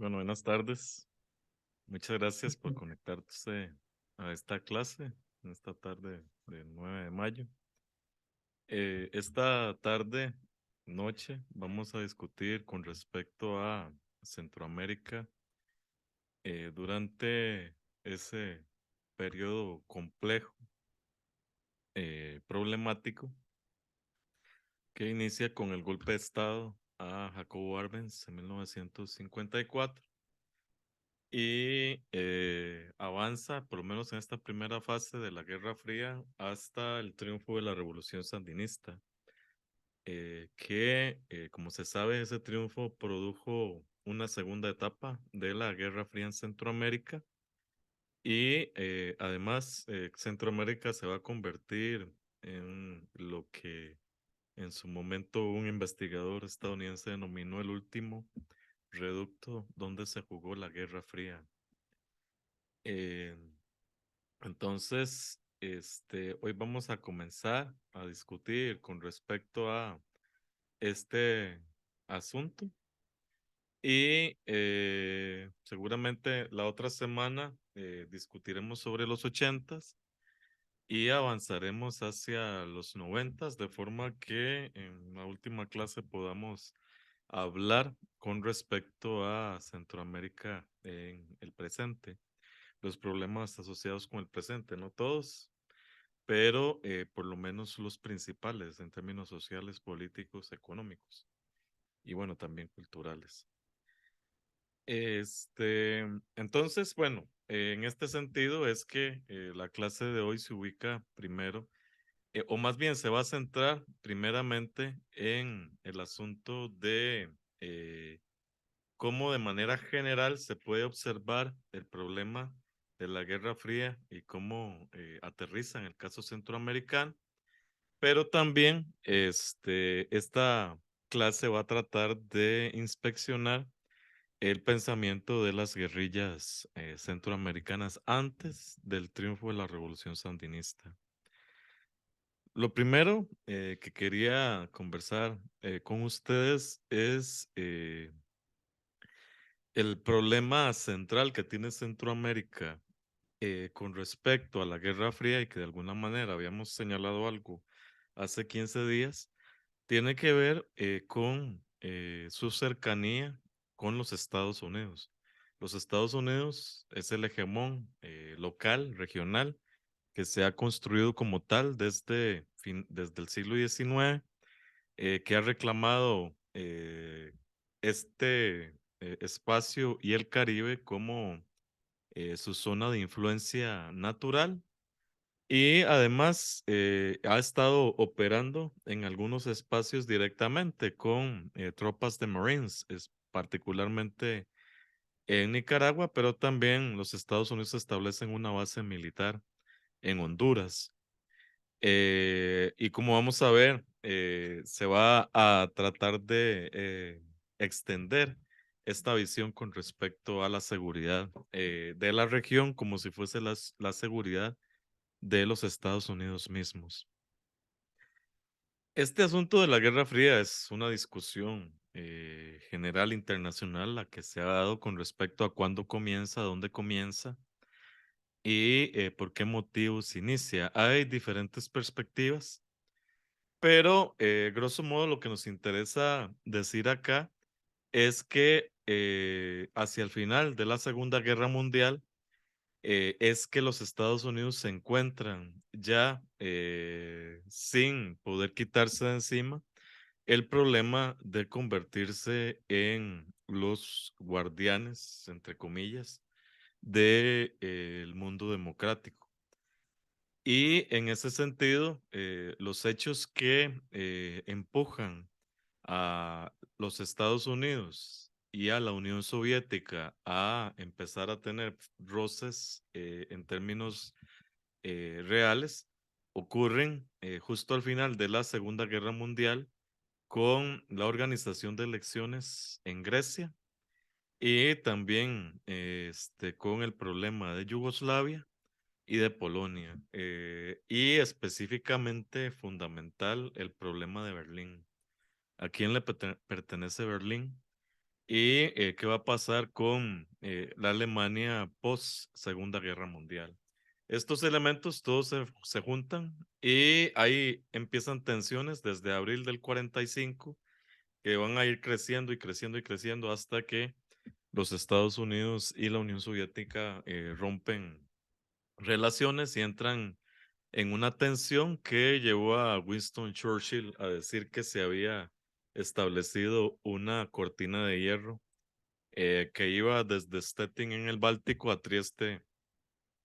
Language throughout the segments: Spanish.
Bueno, buenas tardes. Muchas gracias por conectarse a esta clase, en esta tarde del 9 de mayo. Esta tarde, noche, vamos a discutir con respecto a Centroamérica durante ese periodo complejo, problemático, que inicia con el golpe de Estado a Jacobo Arbenz en 1954. Y avanza, por lo menos en esta primera fase de la Guerra Fría, hasta el triunfo de la Revolución Sandinista, como se sabe, ese triunfo produjo una segunda etapa de la Guerra Fría en Centroamérica y además Centroamérica se va a convertir en lo que en su momento un investigador estadounidense denominó el último reducto donde se jugó la Guerra Fría. Eh, Entonces, hoy vamos a comenzar a discutir con respecto a este asunto y seguramente la otra semana discutiremos sobre los ochentas y avanzaremos hacia los noventas de forma que en la última clase podamos hablar con respecto a Centroamérica en el presente, los problemas asociados con el presente, no todos, pero por lo menos los principales en términos sociales, políticos, económicos y bueno, también culturales. Entonces, bueno, en este sentido es que la clase de hoy se ubica primero, o más bien se va a centrar primeramente en el asunto de cómo de manera general se puede observar el problema de la Guerra Fría y cómo aterriza en el caso centroamericano. Pero también esta clase va a tratar de inspeccionar el pensamiento de las guerrillas centroamericanas antes del triunfo de la Revolución Sandinista. Lo primero que quería conversar con ustedes es el problema central que tiene Centroamérica con respecto a la Guerra Fría y que de alguna manera habíamos señalado algo hace 15 días. Tiene que ver con su cercanía con los Estados Unidos. Los Estados Unidos es el hegemón local, regional, que se ha construido como tal desde el siglo XIX, que ha reclamado este espacio y el Caribe como su zona de influencia natural y además ha estado operando en algunos espacios directamente con tropas de Marines, particularmente en Nicaragua, pero también los Estados Unidos establecen una base militar en Honduras. Y como vamos a ver, se va a tratar de extender esta visión con respecto a la seguridad de la región como si fuese la seguridad de los Estados Unidos mismos. Este asunto de la Guerra Fría es una discusión general internacional la que se ha dado con respecto a cuándo comienza, dónde comienza y por qué motivos inicia. Hay diferentes perspectivas, pero grosso modo lo que nos interesa decir acá es que hacia el final de la Segunda Guerra Mundial, es que los Estados Unidos se encuentran ya sin poder quitarse de encima el problema de convertirse en los guardianes, entre comillas, del mundo democrático. Y en ese sentido, los hechos que empujan a los Estados Unidos y a la Unión Soviética a empezar a tener roces en términos reales ocurren justo al final de la Segunda Guerra Mundial con la organización de elecciones en Grecia y también con el problema de Yugoslavia y de Polonia, y específicamente fundamental el problema de Berlín. ¿A quién le pertenece Berlín? y qué va a pasar con la Alemania post Segunda Guerra Mundial. Estos elementos todos se juntan y ahí empiezan tensiones desde abril del 45 que van a ir creciendo y creciendo y creciendo hasta que los Estados Unidos y la Unión Soviética rompen relaciones y entran en una tensión que llevó a Winston Churchill a decir que se había establecido una cortina de hierro que iba desde Stettin en el Báltico a Trieste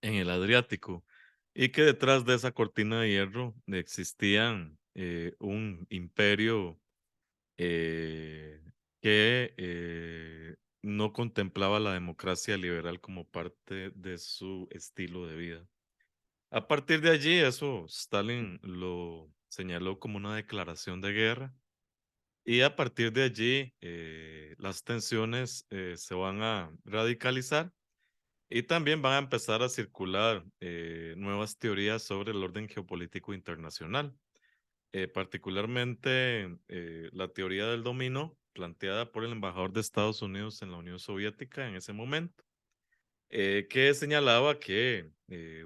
en el Adriático y que detrás de esa cortina de hierro existían un imperio eh, que no contemplaba la democracia liberal como parte de su estilo de vida. A partir de allí, eso Stalin lo señaló como una declaración de guerra y a partir de allí las tensiones se van a radicalizar y también van a empezar a circular nuevas teorías sobre el orden geopolítico internacional, particularmente la teoría del dominó planteada por el embajador de Estados Unidos en la Unión Soviética en ese momento que señalaba que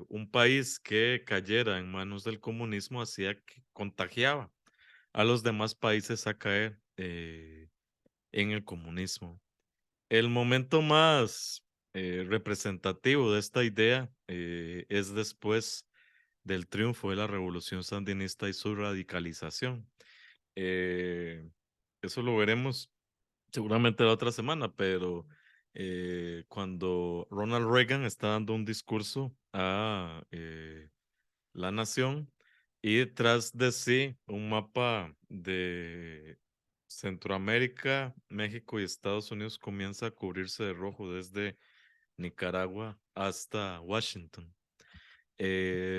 un país que cayera en manos del comunismo hacía que contagiaba a los demás países a caer en el comunismo. El momento más representativo de esta idea es después del triunfo de la Revolución Sandinista y su radicalización. Eh, Eso lo veremos seguramente la otra semana, pero cuando Ronald Reagan está dando un discurso a la nación y detrás de sí un mapa de Centroamérica, México y Estados Unidos comienza a cubrirse de rojo desde Nicaragua hasta Washington,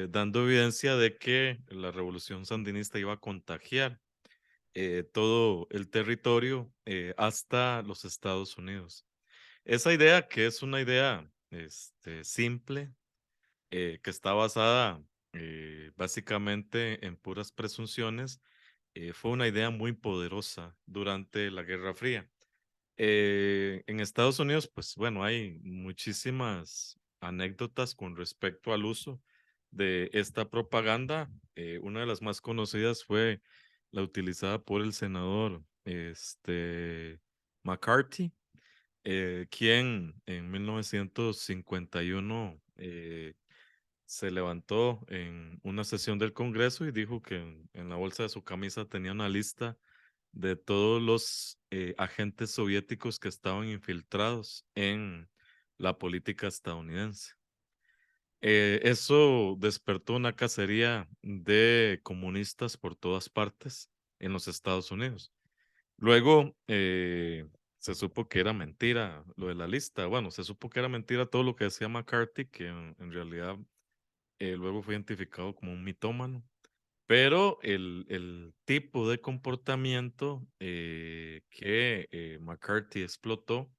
dando evidencia de que la revolución sandinista iba a contagiar todo el territorio hasta los Estados Unidos. Esa idea, que es una idea simple, que está basada básicamente en puras presunciones, fue una idea muy poderosa durante la Guerra Fría. En Estados Unidos, pues bueno, hay muchísimas anécdotas con respecto al uso de esta propaganda. Una de las más conocidas fue la utilizada por el senador McCarthy, quien en 1951 se levantó en una sesión del Congreso y dijo que en la bolsa de su camisa tenía una lista de todos los agentes soviéticos que estaban infiltrados en la política estadounidense. Eso despertó una cacería de comunistas por todas partes en los Estados Unidos. Luego se supo que era mentira lo de la lista. Bueno, se supo que era mentira todo lo que decía McCarthy, que en realidad luego fue identificado como un mitómano. Pero el tipo de comportamiento que McCarthy explotó,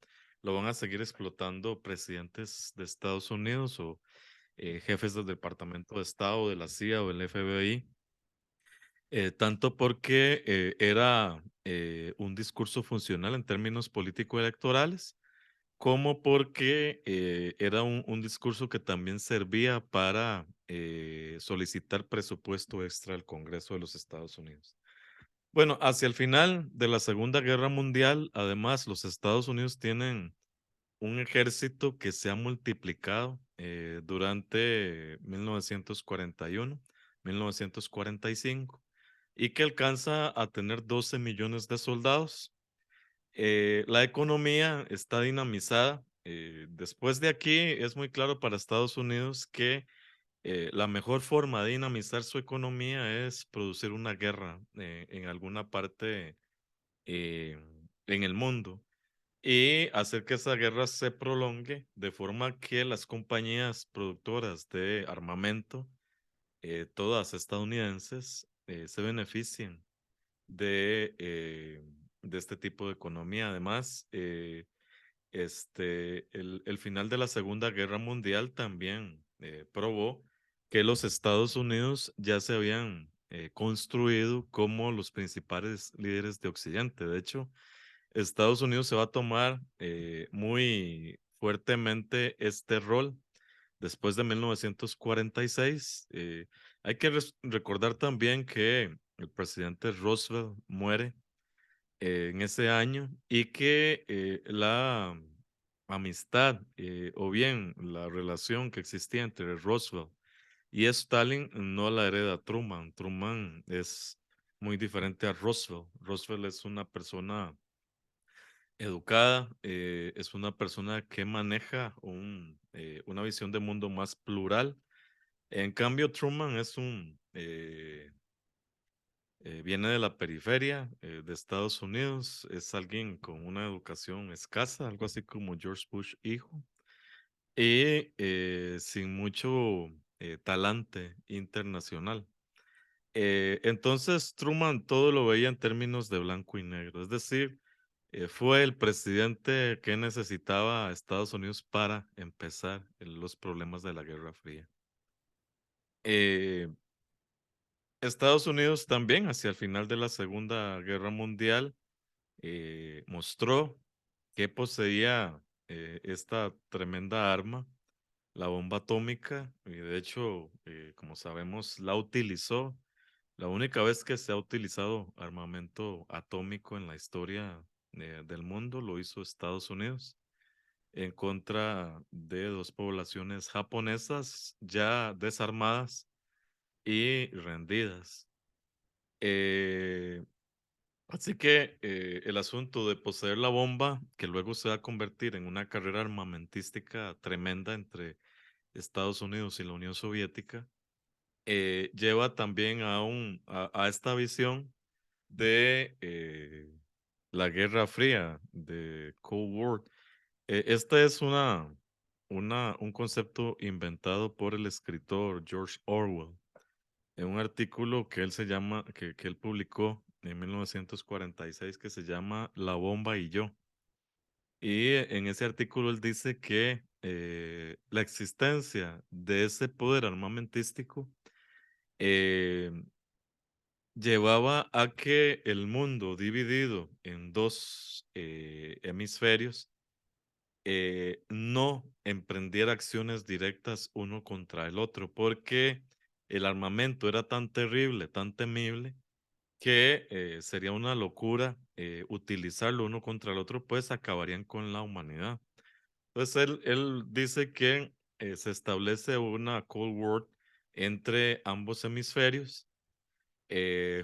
lo van a seguir explotando presidentes de Estados Unidos o jefes del Departamento de Estado, de la CIA o del FBI, tanto porque era un discurso funcional en términos político-electorales, como porque era un discurso que también servía para solicitar presupuesto extra al Congreso de los Estados Unidos. Bueno, hacia el final de la Segunda Guerra Mundial, además, los Estados Unidos tienen un ejército que se ha multiplicado durante 1941, 1945 y que alcanza a tener 12 millones de soldados. La economía está dinamizada. Después de aquí es muy claro para Estados Unidos que la mejor forma de dinamizar su economía es producir una guerra en alguna parte eh, en el mundo y hacer que esa guerra se prolongue de forma que las compañías productoras de armamento, todas estadounidenses, se beneficien de este tipo de economía. Además, el final de la Segunda Guerra Mundial también probó que los Estados Unidos ya se habían construido como los principales líderes de Occidente. De hecho, Estados Unidos se va a tomar muy fuertemente este rol después de 1946. Hay que recordar también que el presidente Roosevelt muere en ese año y que la amistad o bien la relación que existía entre Roosevelt y Stalin no la hereda Truman. Truman es muy diferente a Roosevelt. Roosevelt es una persona educada, es una persona que maneja una visión de mundo más plural. En cambio, Truman es viene de la periferia de Estados Unidos, es alguien con una educación escasa, algo así como George Bush hijo, y sin mucho talante internacional. Entonces, Truman todo lo veía en términos de blanco y negro, es decir, fue el presidente que necesitaba a Estados Unidos para empezar los problemas de la Guerra Fría. Eh, Estados Unidos también, hacia el final de la Segunda Guerra Mundial, mostró que poseía esta tremenda arma, la bomba atómica, y de hecho, como sabemos, la utilizó. La única vez que se ha utilizado armamento atómico en la historia del mundo lo hizo Estados Unidos en contra de dos poblaciones japonesas ya desarmadas y rendidas. Eh, Así que el asunto de poseer la bomba, que luego se va a convertir en una carrera armamentística tremenda entre Estados Unidos y la Unión Soviética, lleva también a esta visión de la Guerra Fría, de Cold War. Este es un concepto inventado por el escritor George Orwell en un artículo que que él publicó en 1946 que se llama La bomba y yo. Y en ese artículo él dice que la existencia de ese poder armamentístico eh, llevaba a que el mundo dividido en dos hemisferios no emprendiera acciones directas uno contra el otro, porque el armamento era tan terrible, tan temible, que sería una locura utilizarlo uno contra el otro, pues acabarían con la humanidad. Entonces él dice que se establece una Cold War entre ambos hemisferios,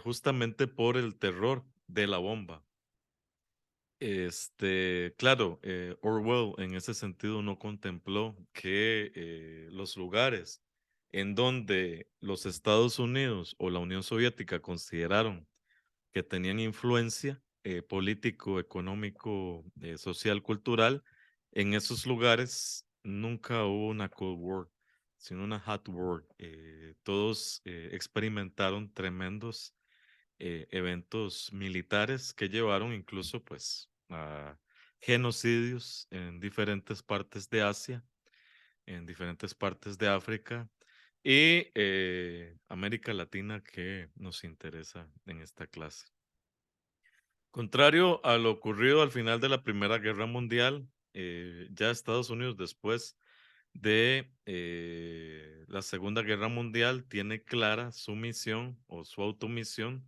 justamente por el terror de la bomba. Claro, Orwell en ese sentido no contempló que los lugares en donde los Estados Unidos o la Unión Soviética consideraron que tenían influencia político, económico, social, cultural, en esos lugares nunca hubo una Cold War, sino una Hot War. Todos experimentaron tremendos eventos militares que llevaron incluso pues a genocidios en diferentes partes de Asia, en diferentes partes de África y América Latina que nos interesa en esta clase. Contrario a lo ocurrido al final de la Primera Guerra Mundial, ya Estados Unidos después de la Segunda Guerra Mundial tiene clara su misión o su automisión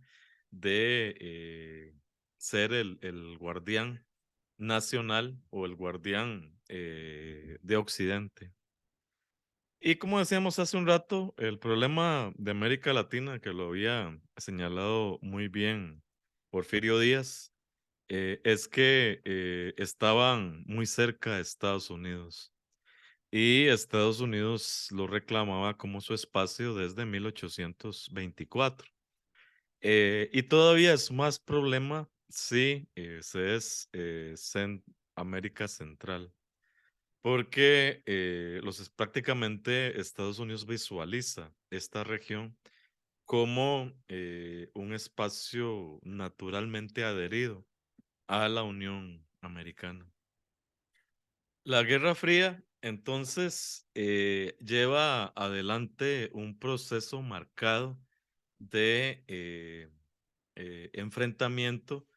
de ser el guardián nacional o el guardián de Occidente. Y como decíamos hace un rato, el problema de América Latina, que lo había señalado muy bien Porfirio Díaz, es que estaban muy cerca de Estados Unidos y Estados Unidos lo reclamaba como su espacio desde 1824. Y todavía es más problema si se es América Central, porque prácticamente Estados Unidos visualiza esta región como un espacio naturalmente adherido a la Unión Americana. La Guerra Fría, entonces, lleva adelante un proceso marcado de enfrentamiento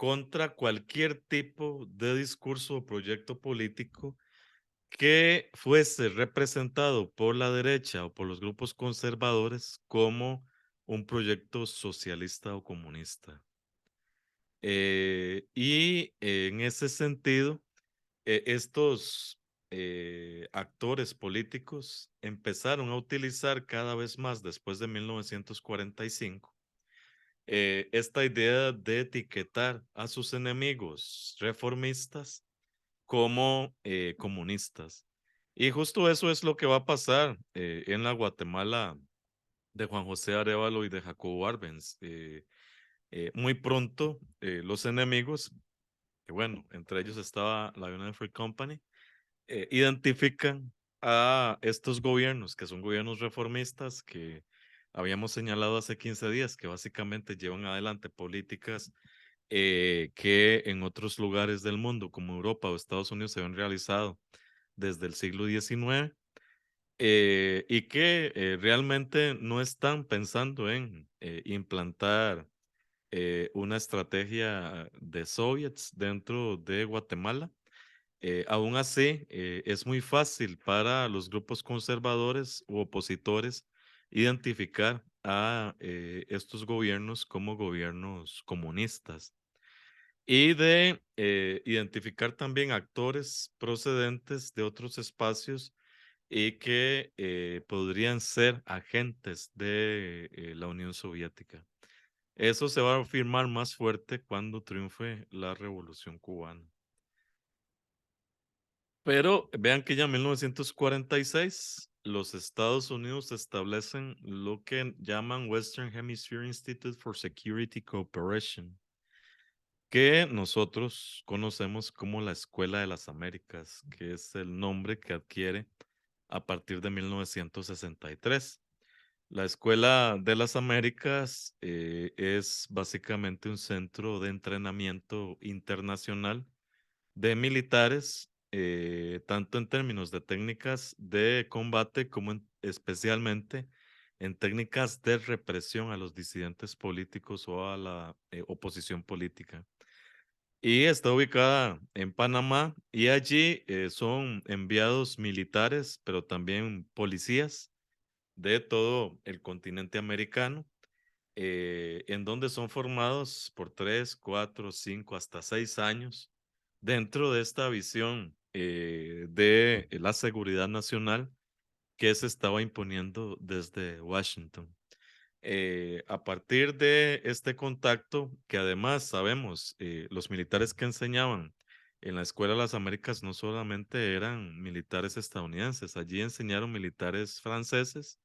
contra cualquier tipo de discurso o proyecto político que fuese representado por la derecha o por los grupos conservadores como un proyecto socialista o comunista. Y en ese sentido, estos actores políticos empezaron a utilizar cada vez más después de 1945 esta idea de etiquetar a sus enemigos reformistas como comunistas. Y justo eso es lo que va a pasar en la Guatemala de Juan José Arevalo y de Jacobo Arbenz. Muy pronto, los enemigos, que bueno, entre ellos estaba la United Fruit Company, identifican a estos gobiernos, que son gobiernos reformistas, que habíamos señalado hace 15 días, que básicamente llevan adelante políticas que en otros lugares del mundo, como Europa o Estados Unidos, se han realizado desde el siglo XIX, y que realmente no están pensando en implantar una estrategia de soviets dentro de Guatemala. Aún así, es muy fácil para los grupos conservadores u opositores identificar a estos gobiernos como gobiernos comunistas y de identificar también actores procedentes de otros espacios y que podrían ser agentes de la Unión Soviética. Eso se va a afirmar más fuerte cuando triunfe la Revolución Cubana. Pero vean que ya en 1946 los Estados Unidos establecen lo que llaman Western Hemisphere Institute for Security Cooperation, que nosotros conocemos como la Escuela de las Américas, que es el nombre que adquiere a partir de 1963. La Escuela de las Américas es básicamente un centro de entrenamiento internacional de militares, tanto en términos de técnicas de combate como especialmente en técnicas de represión a los disidentes políticos o a la oposición política. Y está ubicada en Panamá y allí son enviados militares, pero también policías de todo el continente americano, en donde son formados por 3, 4, 5, hasta 6 años dentro de esta visión de la seguridad nacional que se estaba imponiendo desde Washington. A partir de este contacto, que además sabemos, los militares que enseñaban en la Escuela de las Américas no solamente eran militares estadounidenses, allí enseñaron militares franceses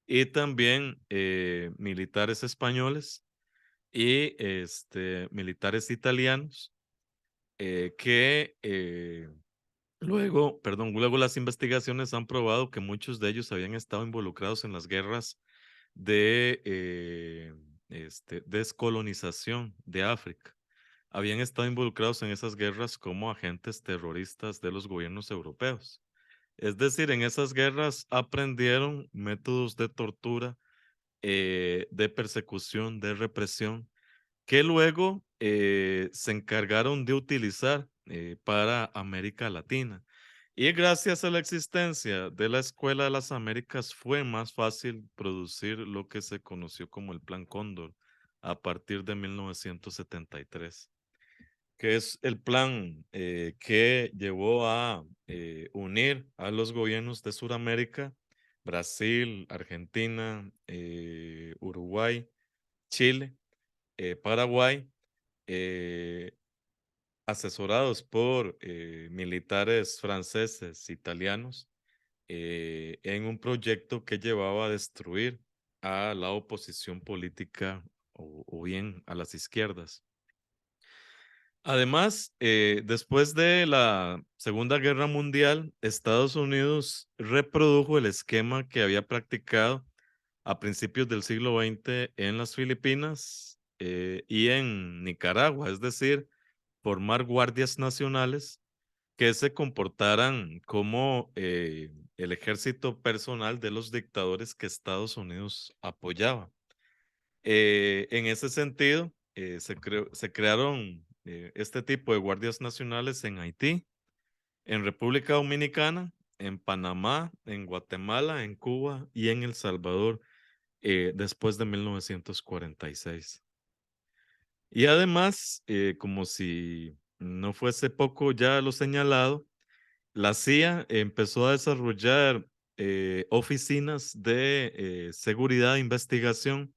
y también militares españoles y militares italianos que luego las investigaciones han probado que muchos de ellos habían estado involucrados en las guerras de descolonización de África. Habían estado involucrados en esas guerras como agentes terroristas de los gobiernos europeos. Es decir, en esas guerras aprendieron métodos de tortura, de persecución, de represión, que luego se encargaron de utilizar para América Latina. Y gracias a la existencia de la Escuela de las Américas fue más fácil producir lo que se conoció como el Plan Cóndor a partir de 1973, que es el plan que llevó a unir a los gobiernos de Sudamérica, Brasil, Argentina, Uruguay, Chile, Paraguay, eh, asesorados por militares franceses, italianos, en un proyecto que llevaba a destruir a la oposición política o bien a las izquierdas. Además, después de la Segunda Guerra Mundial, Estados Unidos reprodujo el esquema que había practicado a principios del siglo XX en las Filipinas y en Nicaragua, es decir, formar guardias nacionales que se comportaran como el ejército personal de los dictadores que Estados Unidos apoyaba. En ese sentido, se crearon este tipo de guardias nacionales en Haití, en República Dominicana, en Panamá, en Guatemala, en Cuba y en El Salvador después de 1946. Y además, como si no fuese poco ya lo señalado, la CIA empezó a desarrollar oficinas de seguridad e investigación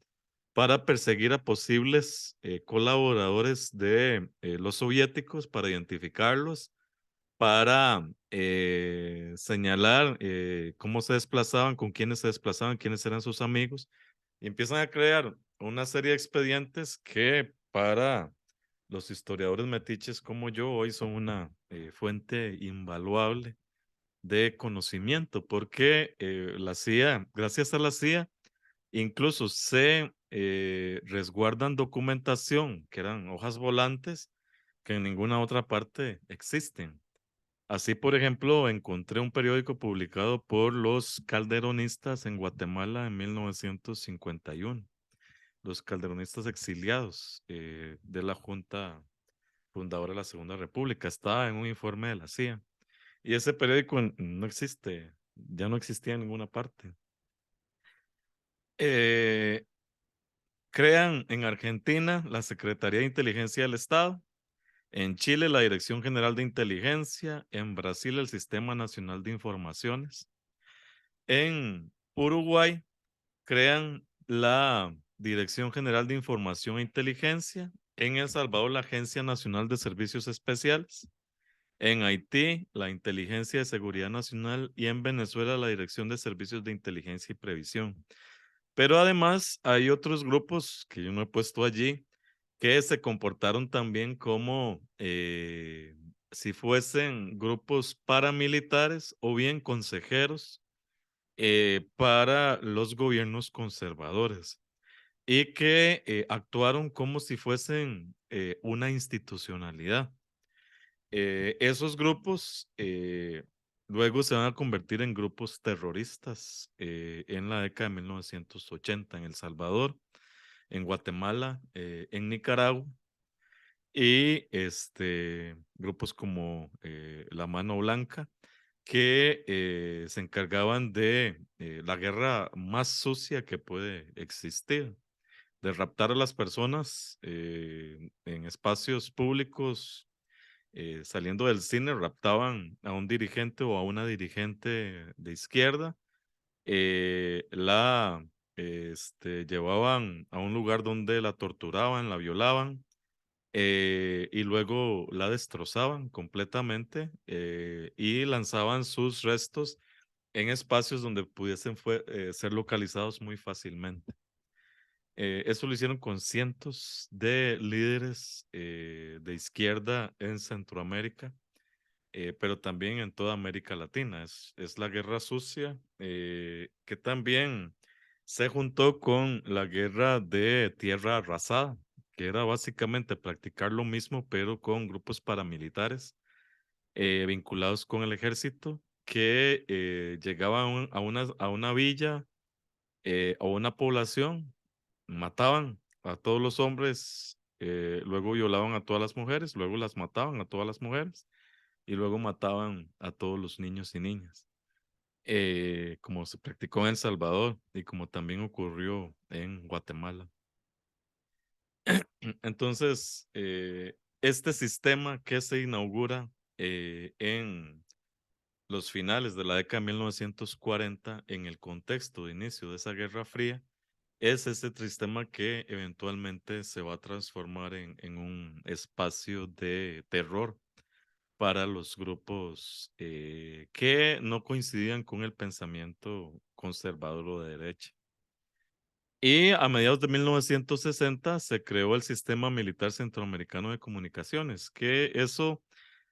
para perseguir a posibles colaboradores de los soviéticos, para identificarlos, para señalar cómo se desplazaban, con quiénes se desplazaban, quiénes eran sus amigos, y empiezan a crear una serie de expedientes que para los historiadores metiches como yo hoy son una fuente invaluable de conocimiento, porque la CIA, gracias a la CIA, incluso se resguardan documentación, que eran hojas volantes, que en ninguna otra parte existen. Así, por ejemplo, encontré un periódico publicado por los calderonistas en Guatemala en 1951, los calderonistas exiliados de la Junta fundadora de la Segunda República. Estaba en un informe de la CIA. Y ese periódico no existe, ya no existía en ninguna parte. Eh, Crean en Argentina la Secretaría de Inteligencia del Estado, en Chile la Dirección General de Inteligencia, en Brasil el Sistema Nacional de Informaciones, en Uruguay crean la Dirección General de Información e Inteligencia, en El Salvador la Agencia Nacional de Servicios Especiales, en Haití la Inteligencia de Seguridad Nacional y en Venezuela la Dirección de Servicios de Inteligencia y Previsión. Pero además hay otros grupos que yo no he puesto allí que se comportaron también como si fuesen grupos paramilitares o bien consejeros para los gobiernos conservadores y que actuaron como si fuesen una institucionalidad. Esos grupos luego se van a convertir en grupos terroristas en la década de 1980 en El Salvador, en Guatemala, en Nicaragua y grupos como La Mano Blanca que se encargaban de la guerra más sucia que puede existir, de raptar a las personas en espacios públicos, saliendo del cine, raptaban a un dirigente o a una dirigente de izquierda, la llevaban a un lugar donde la torturaban, la violaban, y luego la destrozaban completamente y lanzaban sus restos en espacios donde pudiesen ser localizados muy fácilmente. Eso lo hicieron con cientos de líderes de izquierda en Centroamérica, pero también en toda América Latina. Es la guerra sucia que también se juntó con la guerra de tierra arrasada, que era básicamente practicar lo mismo, pero con grupos paramilitares vinculados con el ejército que llegaban a una villa o una población, mataban a todos los hombres, luego violaban a todas las mujeres, luego las mataban a todas las mujeres y luego mataban a todos los niños y niñas, como se practicó en El Salvador y como también ocurrió en Guatemala. Entonces, este sistema que se inaugura en los finales de la década de 1940, en el contexto de inicio de esa Guerra Fría, es este sistema que eventualmente se va a transformar en un espacio de terror para los grupos que no coincidían con el pensamiento conservador o de derecha. Y a mediados de 1960 se creó el Sistema Militar Centroamericano de Comunicaciones, que eso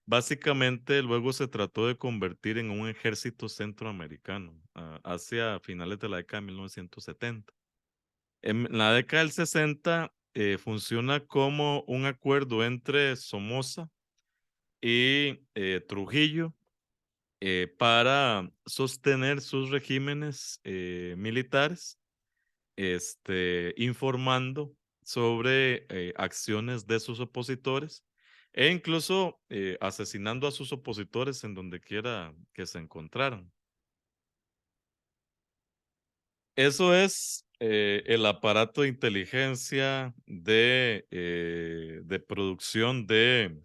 básicamente luego se trató de convertir en un ejército centroamericano hacia finales de la década de 1970. En la década del 60 funciona como un acuerdo entre Somoza y Trujillo para sostener sus regímenes militares, informando sobre acciones de sus opositores e incluso asesinando a sus opositores en donde quiera que se encontraran. Eso es el aparato de inteligencia de producción de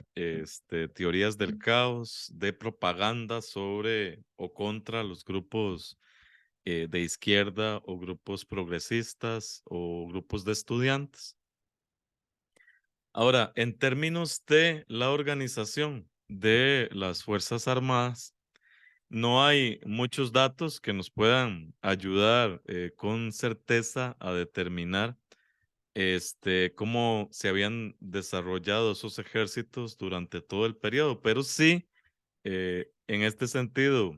teorías del caos, de propaganda sobre o contra los grupos de izquierda o grupos progresistas o grupos de estudiantes. Ahora, en términos de la organización de las Fuerzas Armadas, no hay muchos datos que nos puedan ayudar con certeza a determinar cómo se habían desarrollado esos ejércitos durante todo el periodo, pero sí, en este sentido,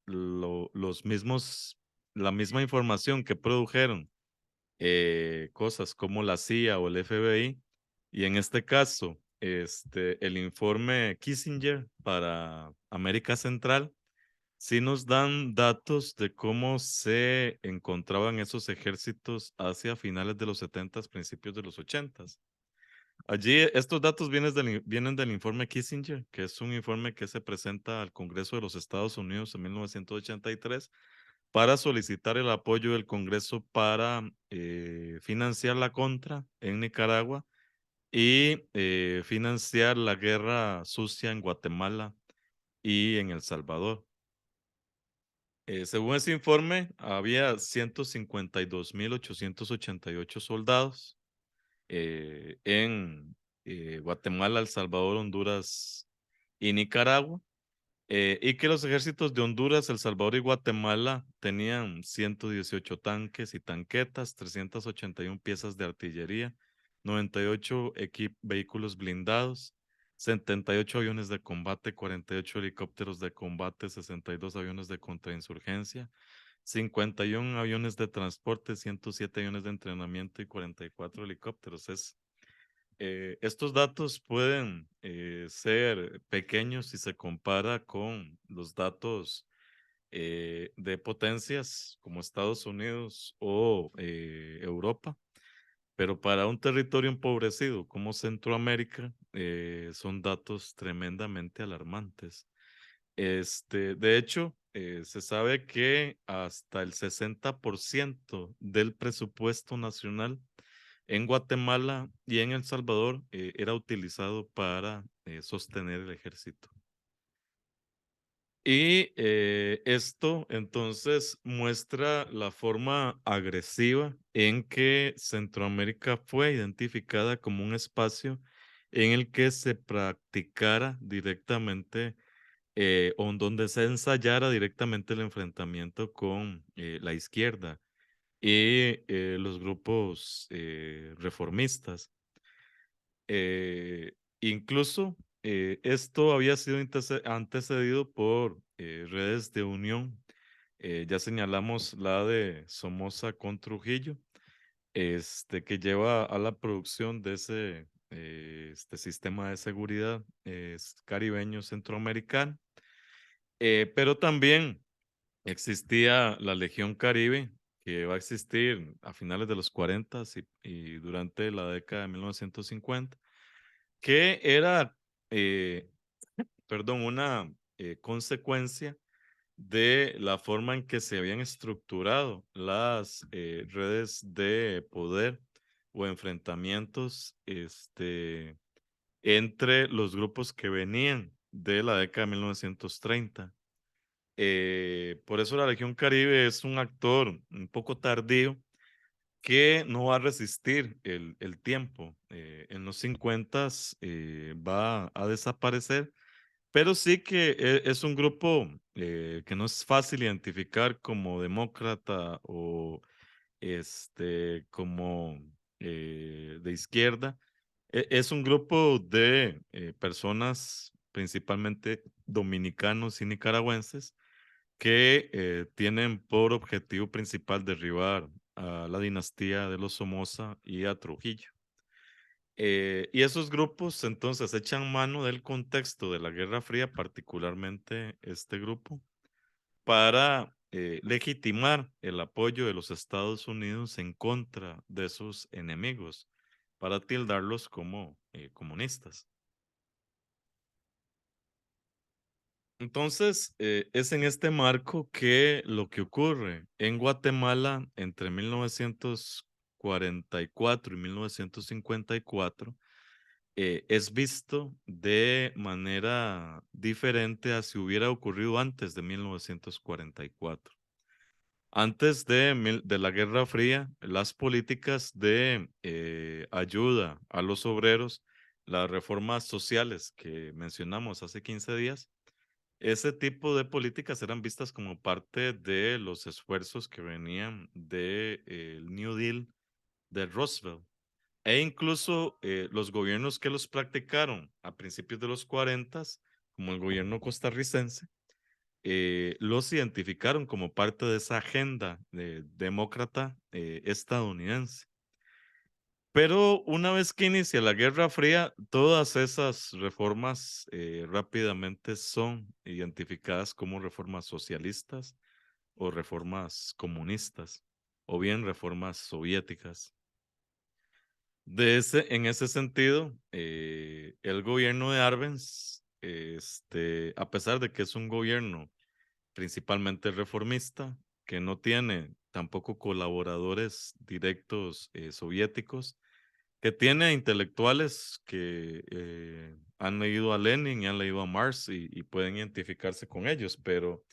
los mismos, la misma información que produjeron cosas como la CIA o el FBI, y en este caso, el informe Kissinger para América Central, sí nos dan datos de cómo se encontraban esos ejércitos hacia finales de los 70, principios de los 80. Allí, estos datos vienen del informe Kissinger, que es un informe que se presenta al Congreso de los Estados Unidos en 1983 para solicitar el apoyo del Congreso para financiar la contra en Nicaragua y financiar la guerra sucia en Guatemala y en El Salvador. Según ese informe, había 152.888 soldados en Guatemala, El Salvador, Honduras y Nicaragua. Y que los ejércitos de Honduras, El Salvador y Guatemala tenían 118 tanques y tanquetas, 381 piezas de artillería, 98 vehículos blindados, 78 aviones de combate, 48 helicópteros de combate, 62 aviones de contrainsurgencia, 51 aviones de transporte, 107 aviones de entrenamiento y 44 helicópteros. Estos datos pueden ser pequeños si se compara con los datos de potencias como Estados Unidos o Europa, pero para un territorio empobrecido como Centroamérica son datos tremendamente alarmantes. De hecho, se sabe que hasta el 60% del presupuesto nacional en Guatemala y en El Salvador era utilizado para sostener el ejército. Y esto entonces muestra la forma agresiva en que Centroamérica fue identificada como un espacio en el que se practicara directamente o en donde se ensayara directamente el enfrentamiento con la izquierda y los grupos reformistas. Incluso esto había sido antecedido por redes de unión. Ya señalamos la de Somoza con Trujillo, que lleva a la producción de este sistema de seguridad caribeño centroamericano. Pero también existía la Legión Caribe, que va a existir a finales de los 40 y durante la década de 1950, que era, eh, perdón, una consecuencia de la forma en que se habían estructurado las redes de poder o enfrentamientos entre los grupos que venían de la década de 1930. Por eso la Legión Caribe es un actor un poco tardío que no va a resistir el tiempo. En los 50 va a desaparecer, pero sí que es un grupo que no es fácil identificar como demócrata o como de izquierda. Es un grupo de personas, principalmente dominicanos y nicaragüenses, que tienen por objetivo principal derribar a la dinastía de los Somoza y a Trujillo. Y esos grupos entonces echan mano del contexto de la Guerra Fría, particularmente este grupo, para legitimar el apoyo de los Estados Unidos en contra de sus enemigos, para tildarlos como comunistas. Entonces, es en este marco que lo que ocurre en Guatemala entre 1944 y 1954 es visto de manera diferente a si hubiera ocurrido antes de 1944. Antes de la Guerra Fría, las políticas de ayuda a los obreros, las reformas sociales que mencionamos hace 15 días, ese tipo de políticas eran vistas como parte de los esfuerzos que venían del New Deal de Roosevelt. E incluso los gobiernos que los practicaron a principios de los 40, como el gobierno costarricense, los identificaron como parte de esa agenda demócrata estadounidense. Pero una vez que inicia la Guerra Fría, todas esas reformas rápidamente son identificadas como reformas socialistas o reformas comunistas o bien reformas soviéticas. En ese sentido, el gobierno de Arbenz, a pesar de que es un gobierno principalmente reformista, que no tiene tampoco colaboradores directos soviéticos, que tiene intelectuales que han leído a Lenin y han leído a Marx y pueden identificarse con ellos, pero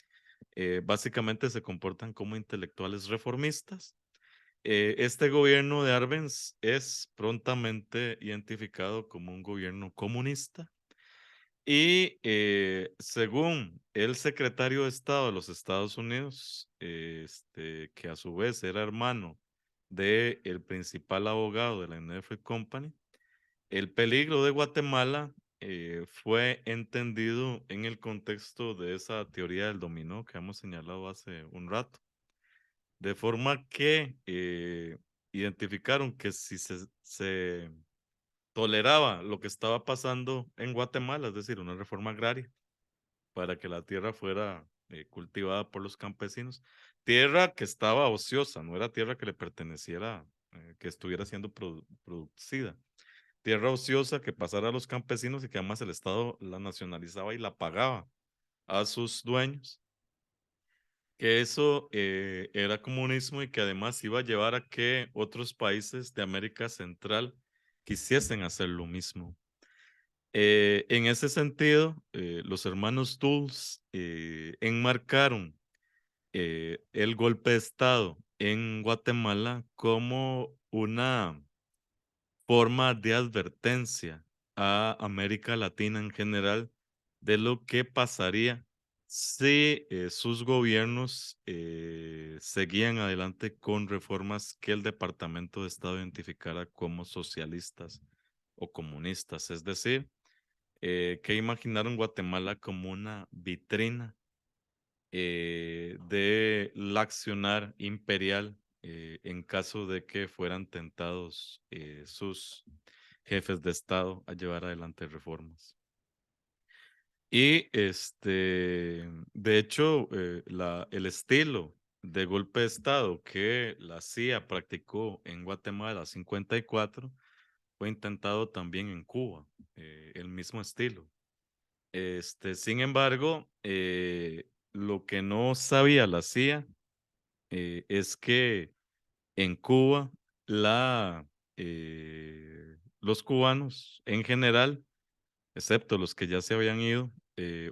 básicamente se comportan como intelectuales reformistas. Este gobierno de Arbenz es prontamente identificado como un gobierno comunista y según el secretario de Estado de los Estados Unidos, que a su vez era hermano del principal abogado de la NF Company, el peligro de Guatemala fue entendido en el contexto de esa teoría del dominó que hemos señalado hace un rato. De forma que identificaron que si se toleraba lo que estaba pasando en Guatemala, es decir, una reforma agraria, para que la tierra fuera cultivada por los campesinos, tierra que estaba ociosa, no era tierra que le perteneciera, que estuviera siendo producida, tierra ociosa que pasara a los campesinos y que además el Estado la nacionalizaba y la pagaba a sus dueños, que eso era comunismo y que además iba a llevar a que otros países de América Central quisiesen hacer lo mismo. En ese sentido, los hermanos Dulles enmarcaron el golpe de Estado en Guatemala como una forma de advertencia a América Latina en general de lo que pasaría si sus gobiernos seguían adelante con reformas que el Departamento de Estado identificara como socialistas o comunistas. Es decir, que imaginaron Guatemala como una vitrina del accionar imperial en caso de que fueran tentados sus jefes de Estado a llevar adelante reformas. Y de hecho, el estilo de golpe de Estado que la CIA practicó en Guatemala 54 fue intentado también en Cuba, el mismo estilo. Sin embargo, lo que no sabía la CIA es que en Cuba los cubanos en general, excepto los que ya se habían ido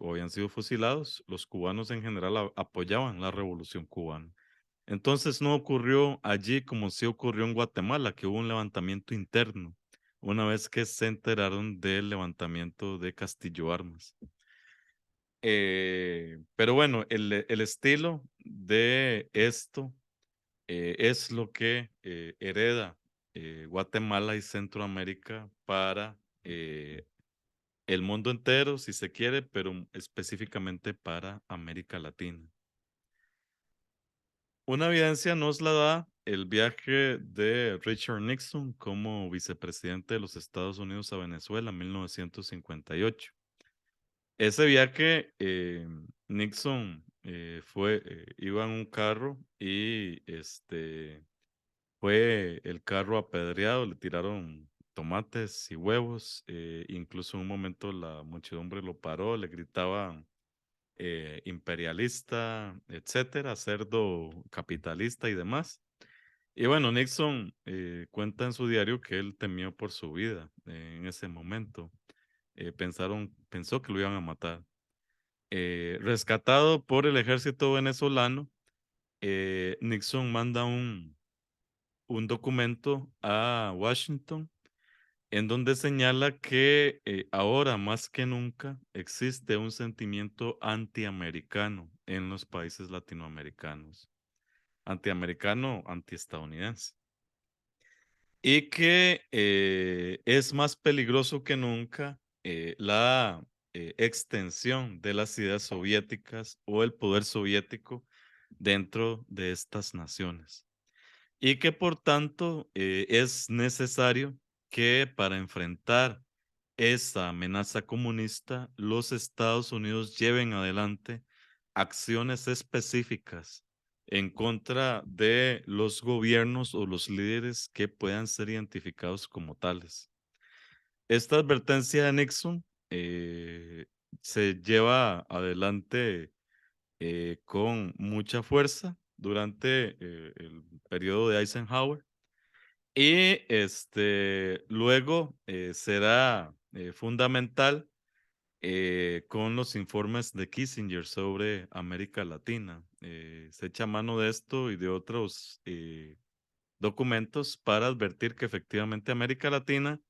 o habían sido fusilados, los cubanos en general apoyaban la revolución cubana. Entonces no ocurrió allí como sí ocurrió en Guatemala, que hubo un levantamiento interno, una vez que se enteraron del levantamiento de Castillo Armas. Pero bueno, el estilo de esto es lo que hereda Guatemala y Centroamérica para el mundo entero, si se quiere, pero específicamente para América Latina. Una evidencia nos la da el viaje de Richard Nixon como vicepresidente de los Estados Unidos a Venezuela en 1958. Ese viaje, Nixon iba en un carro y fue el carro apedreado, le tiraron tomates y huevos, incluso en un momento la muchedumbre lo paró, le gritaban imperialista, etcétera, cerdo capitalista y demás. Y bueno, Nixon cuenta en su diario que él temió por su vida en ese momento. Pensó que lo iban a matar. Rescatado por el ejército venezolano, Nixon manda un documento a Washington en donde señala que ahora más que nunca existe un sentimiento antiamericano en los países latinoamericanos, antiamericano, antiestadounidense, y que es más peligroso que nunca la extensión de las ideas soviéticas o el poder soviético dentro de estas naciones y que por tanto es necesario que para enfrentar esta amenaza comunista, los Estados Unidos lleven adelante acciones específicas en contra de los gobiernos o los líderes que puedan ser identificados como tales. Esta advertencia de Nixon se lleva adelante con mucha fuerza durante el periodo de Eisenhower y luego será fundamental con los informes de Kissinger sobre América Latina. Se echa mano de esto y de otros documentos para advertir que efectivamente América Latina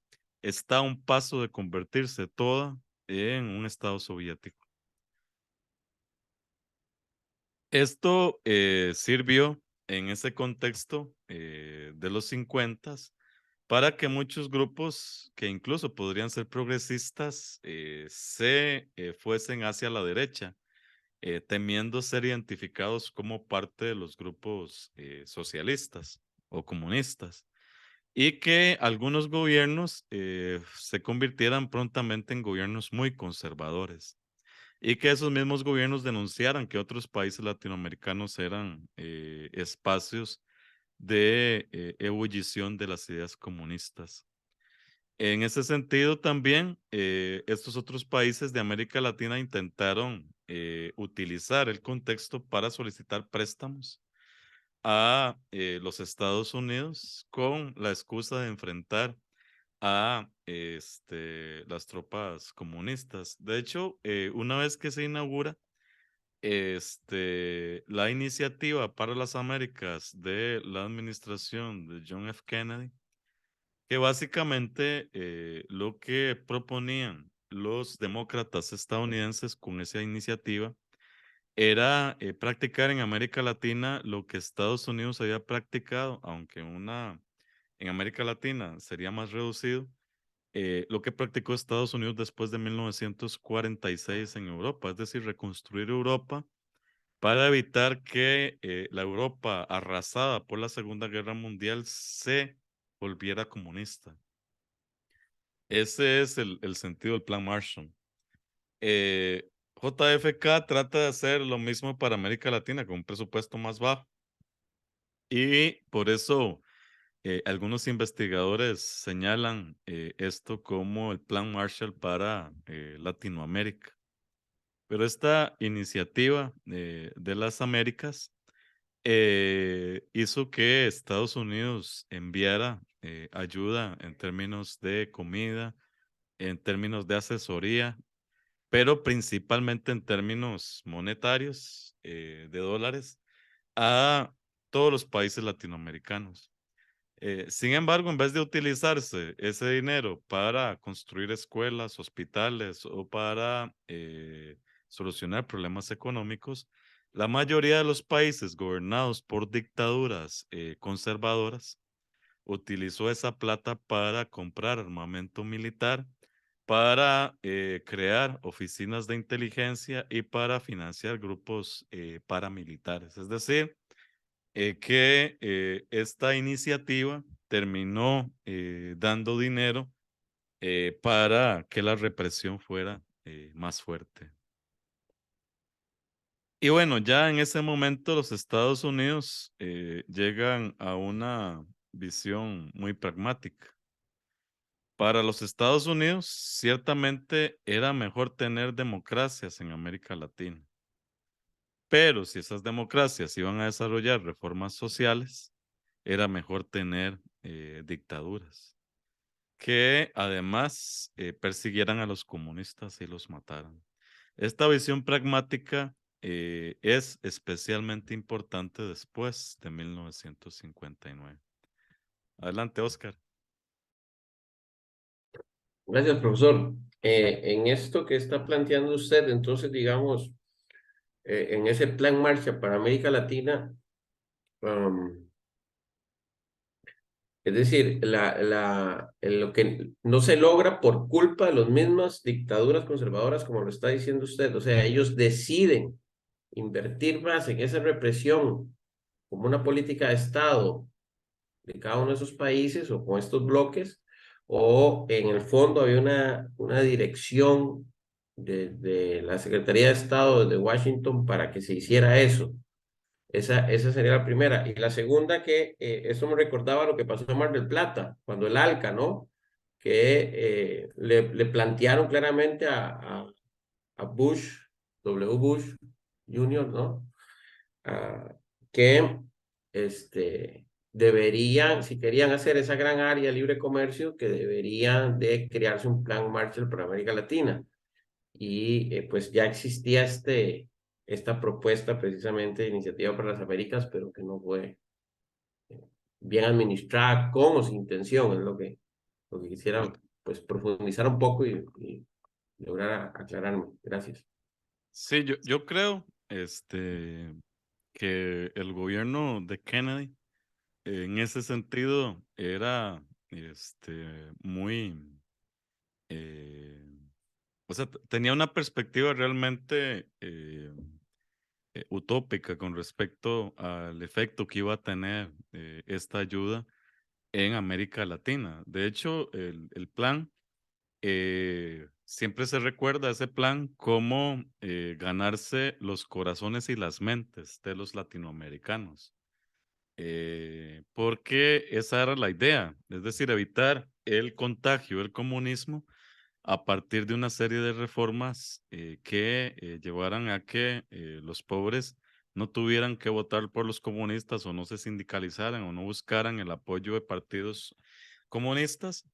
está a un paso de convertirse toda en un estado soviético. Esto sirvió en ese contexto de los 50 para que muchos grupos que incluso podrían ser progresistas se fuesen hacia la derecha, temiendo ser identificados como parte de los grupos socialistas o comunistas, y que algunos gobiernos se convirtieran prontamente en gobiernos muy conservadores y que esos mismos gobiernos denunciaran que otros países latinoamericanos eran espacios de ebullición de las ideas comunistas. En ese sentido también, estos otros países de América Latina intentaron utilizar el contexto para solicitar préstamos a los Estados Unidos con la excusa de enfrentar a las tropas comunistas. De hecho, una vez que se inaugura la iniciativa para las Américas de la administración de John F. Kennedy, que básicamente lo que proponían los demócratas estadounidenses con esa iniciativa era practicar en América Latina lo que Estados Unidos había practicado, aunque en América Latina sería más reducido, lo que practicó Estados Unidos después de 1946 en Europa, es decir, reconstruir Europa para evitar que la Europa arrasada por la Segunda Guerra Mundial se volviera comunista. Ese es el sentido del Plan Marshall. JFK trata de hacer lo mismo para América Latina con un presupuesto más bajo y por eso algunos investigadores señalan esto como el Plan Marshall para Latinoamérica. Pero esta iniciativa de las Américas hizo que Estados Unidos enviara ayuda en términos de comida, en términos de asesoría, pero principalmente en términos monetarios, de dólares, a todos los países latinoamericanos. Sin embargo, en vez de utilizarse ese dinero para construir escuelas, hospitales o para solucionar problemas económicos, la mayoría de los países gobernados por dictaduras conservadoras utilizó esa plata para comprar armamento militar, para crear oficinas de inteligencia y para financiar grupos paramilitares. Es decir, que esta iniciativa terminó dando dinero para que la represión fuera más fuerte. Y bueno, ya en ese momento los Estados Unidos llegan a una visión muy pragmática. Para los Estados Unidos, ciertamente era mejor tener democracias en América Latina, pero si esas democracias iban a desarrollar reformas sociales, era mejor tener dictaduras que además persiguieran a los comunistas y los mataran. Esta visión pragmática es especialmente importante después de 1959. Adelante, Oscar. Gracias, profesor. En esto que está planteando usted, entonces, digamos, en ese plan Marshall para América Latina, um, es decir, lo que no se logra por culpa de las mismas dictaduras conservadoras, como lo está diciendo usted, o sea, ellos deciden invertir más en esa represión como una política de Estado de cada uno de esos países o con estos bloques, o en el fondo había una dirección de la Secretaría de Estado de Washington para que se hiciera eso. Esa sería la primera. Y la segunda, que eso me recordaba lo que pasó en Mar del Plata, cuando el ALCA, ¿no? Que le plantearon claramente a Bush, W. Bush Jr., ¿no? Ah, que deberían, si querían hacer esa gran área de libre comercio, que deberían de crearse un plan Marshall para América Latina. Y pues ya existía esta propuesta precisamente de iniciativa para las Américas, pero que no fue bien administrada con o sin intención, es lo que quisiera pues profundizar un poco y lograr aclararme. Gracias. Sí, yo creo que el gobierno de Kennedy en ese sentido era muy, eh, o sea, tenía una perspectiva realmente utópica con respecto al efecto que iba a tener esta ayuda en América Latina. De hecho, el plan siempre se recuerda ese plan como ganarse los corazones y las mentes de los latinoamericanos, porque esa era la idea, es decir, evitar el contagio del comunismo a partir de una serie de reformas que llevaran a que los pobres no tuvieran que votar por los comunistas o no se sindicalizaran o no buscaran el apoyo de partidos comunistas,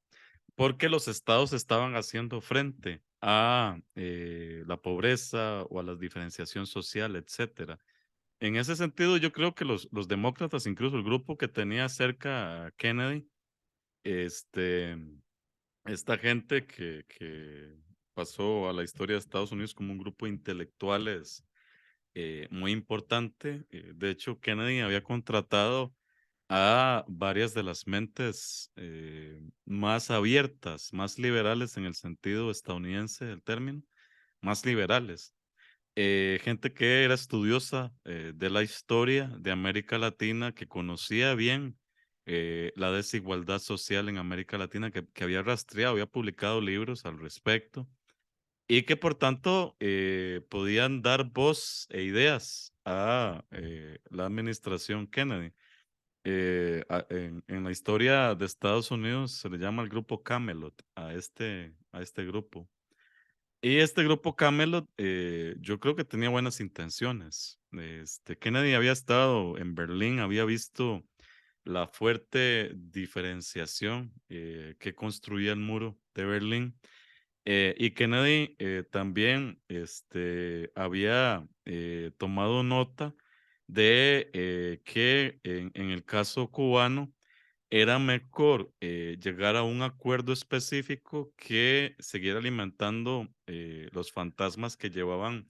porque los estados estaban haciendo frente a la pobreza o a la diferenciación social, etcétera. En ese sentido, yo creo que los demócratas, incluso el grupo que tenía cerca a Kennedy, este, esta gente que pasó a la historia de Estados Unidos como un grupo de intelectuales muy importante. De hecho, Kennedy había contratado a varias de las mentes más abiertas, más liberales en el sentido estadounidense del término, más liberales. Gente que era estudiosa de la historia de América Latina, que conocía bien la desigualdad social en América Latina, que había rastreado, había publicado libros al respecto y que por tanto podían dar voz e ideas a la administración Kennedy. En la historia de Estados Unidos se le llama el grupo Camelot a este grupo. Y este grupo Camelot, yo creo que tenía buenas intenciones. Kennedy había estado en Berlín, había visto la fuerte diferenciación que construía el muro de Berlín. Y Kennedy también había tomado nota de que en el caso cubano era mejor llegar a un acuerdo específico que seguir alimentando los fantasmas que llevaban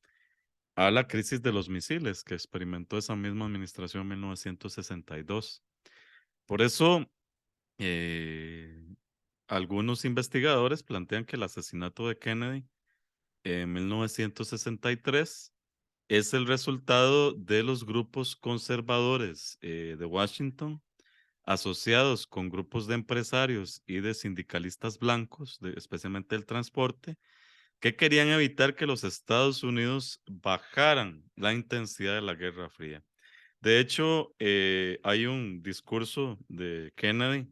a la crisis de los misiles que experimentó esa misma administración en 1962. Por eso, eh, algunos investigadores plantean que el asesinato de Kennedy en 1963 es el resultado de los grupos conservadores de Washington asociados con grupos de empresarios y de sindicalistas blancos, especialmente del transporte, que querían evitar que los Estados Unidos bajaran la intensidad de la Guerra Fría. De hecho, hay un discurso de Kennedy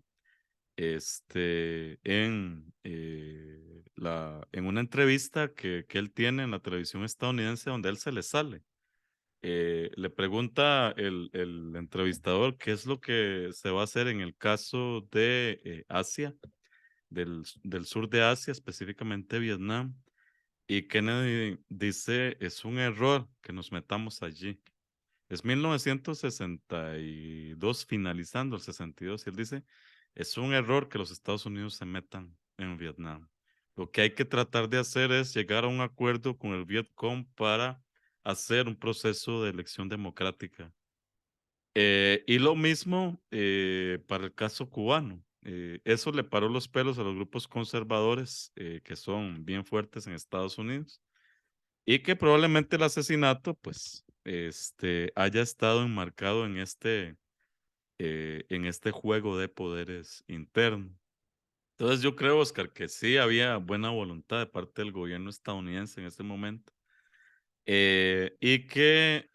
en una entrevista que él tiene en la televisión estadounidense donde él se le sale. Le pregunta el entrevistador qué es lo que se va a hacer en el caso de Asia, del sur de Asia, específicamente Vietnam. Y Kennedy dice, es un error que nos metamos allí. Es 1962, finalizando el 62, y él dice, es un error que los Estados Unidos se metan en Vietnam. Lo que hay que tratar de hacer es llegar a un acuerdo con el Vietcong para hacer un proceso de elección democrática. Y lo mismo para el caso cubano. Eso le paró los pelos a los grupos conservadores que son bien fuertes en Estados Unidos y que probablemente el asesinato, pues, haya estado enmarcado en este juego de poderes interno. Entonces yo creo, Oscar, que sí había buena voluntad de parte del gobierno estadounidense en ese momento. Y que,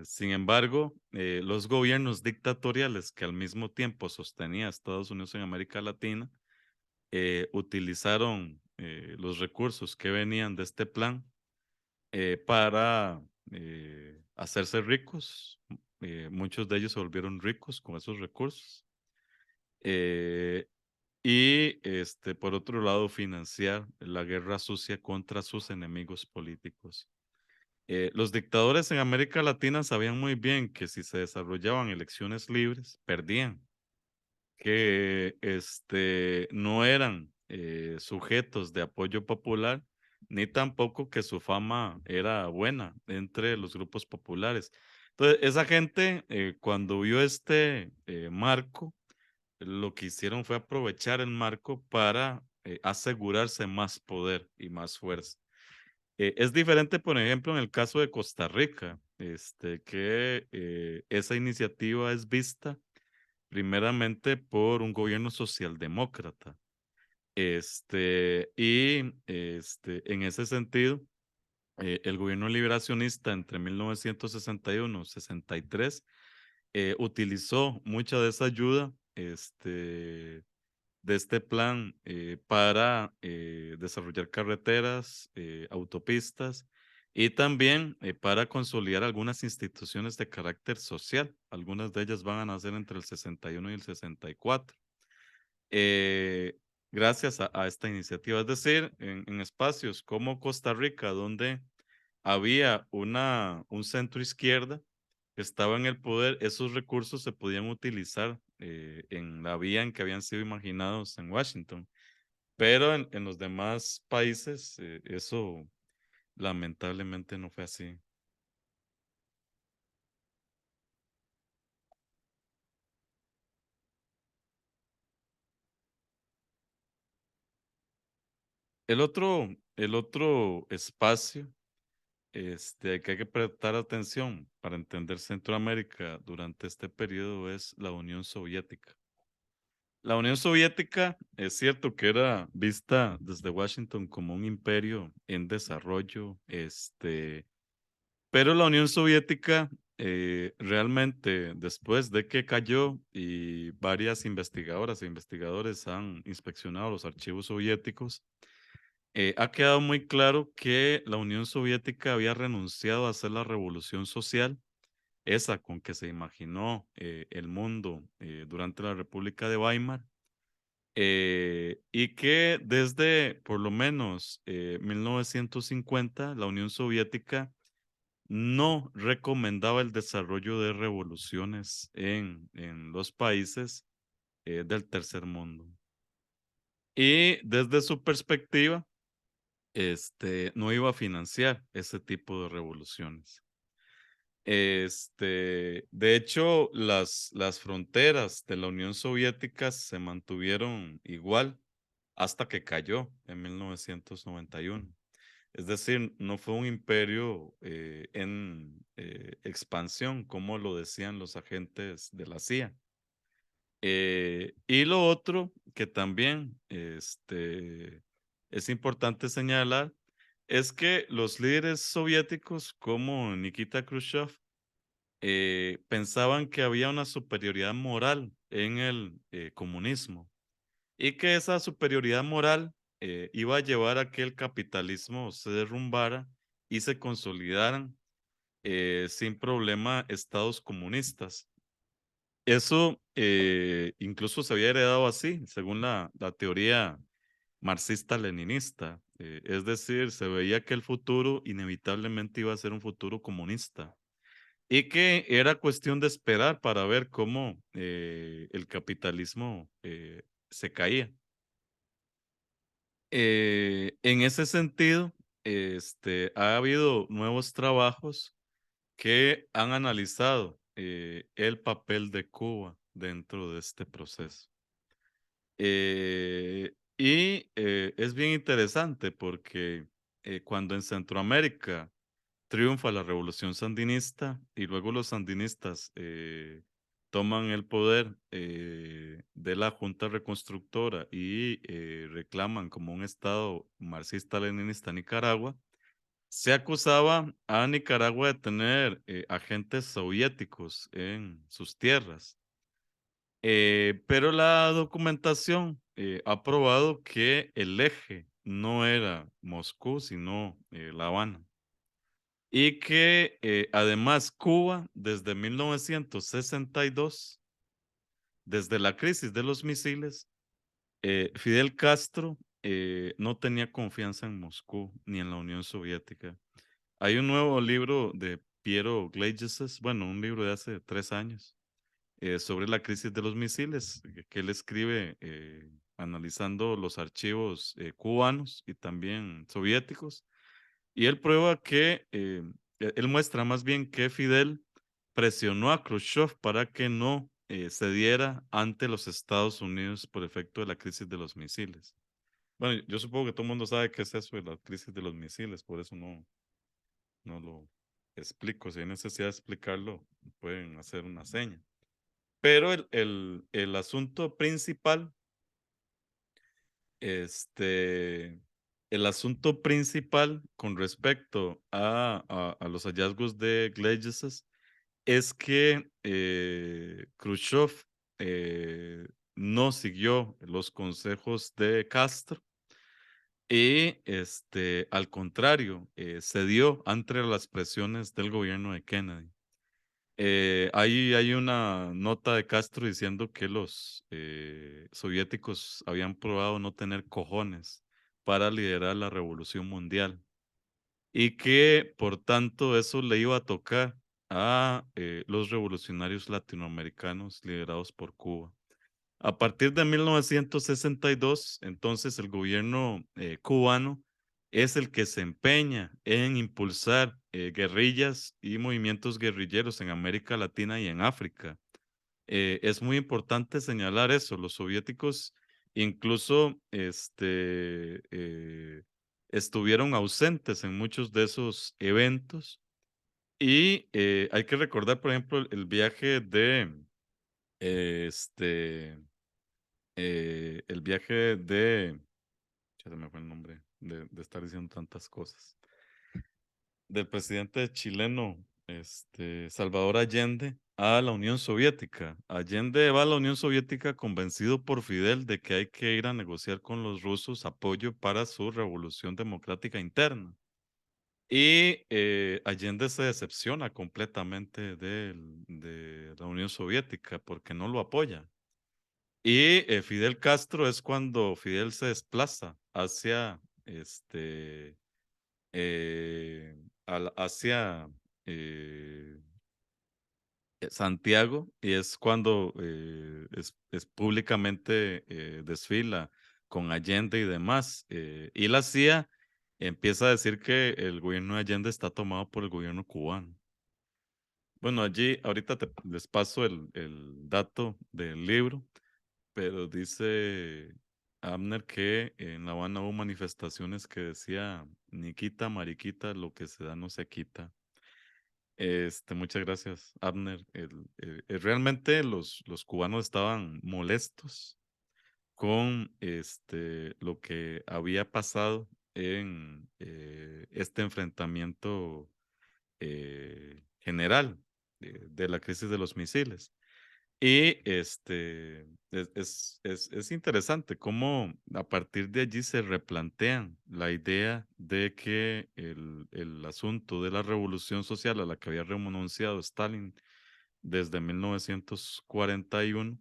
sin embargo, los gobiernos dictatoriales que al mismo tiempo sostenía a Estados Unidos en América Latina, utilizaron los recursos que venían de este plan para hacerse ricos. Muchos de ellos se volvieron ricos con esos recursos. Eh, y por otro lado, financiar la guerra sucia contra sus enemigos políticos. Los dictadores en América Latina sabían muy bien que si se desarrollaban elecciones libres, perdían, que no eran sujetos de apoyo popular, ni tampoco que su fama era buena entre los grupos populares. Entonces, esa gente, cuando vio este marco, lo que hicieron fue aprovechar el marco para asegurarse más poder y más fuerza. Es diferente, por ejemplo, en el caso de Costa Rica, que esa iniciativa es vista primeramente por un gobierno socialdemócrata. En ese sentido, el gobierno liberacionista entre 1961 y 63 utilizó mucha de esa ayuda de este plan para desarrollar carreteras, autopistas y también para consolidar algunas instituciones de carácter social. Algunas de ellas van a nacer entre el 61 y el 64. eh, Gracias a esta iniciativa. Es decir, en espacios como Costa Rica, donde había un centro izquierda que estaba en el poder, esos recursos se podían utilizar en la vía en que habían sido imaginados en Washington. Pero en los demás países, eso lamentablemente no fue así. El otro, el otro espacio que hay que prestar atención para entender Centroamérica durante este periodo es la Unión Soviética. La Unión Soviética es cierto que era vista desde Washington como un imperio en desarrollo, pero la Unión Soviética realmente después de que cayó y varias investigadoras e investigadores han inspeccionado los archivos soviéticos, ha quedado muy claro que la Unión Soviética había renunciado a hacer la revolución social, esa con que se imaginó el mundo durante la República de Weimar, y que desde por lo menos 1950 la Unión Soviética no recomendaba el desarrollo de revoluciones en los países del tercer mundo. Y desde su perspectiva, no iba a financiar ese tipo de revoluciones. De hecho, las fronteras de la Unión Soviética se mantuvieron igual hasta que cayó en 1991. Es decir, no fue un imperio en expansión, como lo decían los agentes de la CIA. Y lo otro que también es importante señalar es que los líderes soviéticos como Nikita Khrushchev pensaban que había una superioridad moral en el comunismo y que esa superioridad moral iba a llevar a que el capitalismo se derrumbara y se consolidaran sin problema estados comunistas. Eso incluso se había heredado así, según la teoría marxista-leninista. Es decir, se veía que el futuro inevitablemente iba a ser un futuro comunista y que era cuestión de esperar para ver cómo el capitalismo se caía. En ese sentido, ha habido nuevos trabajos que han analizado el papel de Cuba dentro de este proceso. Es bien interesante porque cuando en Centroamérica triunfa la revolución sandinista y luego los sandinistas toman el poder de la Junta Reconstructora y reclaman como un estado marxista-leninista Nicaragua, se acusaba a Nicaragua de tener agentes soviéticos en sus tierras. Pero la documentación ha probado que el eje no era Moscú, sino La Habana. Y que además Cuba, desde 1962, desde la crisis de los misiles, Fidel Castro no tenía confianza en Moscú ni en la Unión Soviética. Hay un nuevo libro de Piero Gleizes, bueno, un libro de hace 3 años, sobre la crisis de los misiles, que él escribe analizando los archivos cubanos y también soviéticos, y él prueba que, él muestra más bien que Fidel presionó a Khrushchev para que no cediera ante los Estados Unidos por efecto de la crisis de los misiles. Bueno, yo supongo que todo el mundo sabe qué es eso de la crisis de los misiles, por eso no lo explico. Si hay necesidad de explicarlo, pueden hacer una seña. Pero el asunto principal, este, el asunto principal con respecto a los hallazgos de Gleizes es que Khrushchev no siguió los consejos de Castro y al contrario, cedió ante las presiones del gobierno de Kennedy. Ahí hay una nota de Castro diciendo que los soviéticos habían probado no tener cojones para liderar la revolución mundial y que por tanto eso le iba a tocar a los revolucionarios latinoamericanos liderados por Cuba. A partir de 1962, entonces el gobierno cubano es el que se empeña en impulsar guerrillas y movimientos guerrilleros en América Latina y en África. Es muy importante señalar eso. Los soviéticos incluso estuvieron ausentes en muchos de esos eventos y hay que recordar, por ejemplo, el viaje de el viaje de, ya se me fue el nombre de estar diciendo tantas cosas, del presidente chileno, Salvador Allende, a la Unión Soviética. Allende va a la Unión Soviética convencido por Fidel de que hay que ir a negociar con los rusos apoyo para su revolución democrática interna. Y Allende se decepciona completamente de la Unión Soviética porque no lo apoya. Y Fidel Castro es cuando Fidel se desplaza hacia eh, hacia eh, Santiago y es cuando es públicamente desfila con Allende y demás. Y la CIA empieza a decir que el gobierno de Allende está tomado por el gobierno cubano. Bueno, allí ahorita les paso el dato del libro, pero dice Abner que en La Habana hubo manifestaciones que decía, ni quita, mariquita, lo que se da no se quita. Muchas gracias, Abner. Realmente los cubanos estaban molestos con lo que había pasado en este enfrentamiento general de la crisis de los misiles. Y es interesante cómo a partir de allí se replantean la idea de que el asunto de la revolución social a la que había renunciado Stalin desde 1941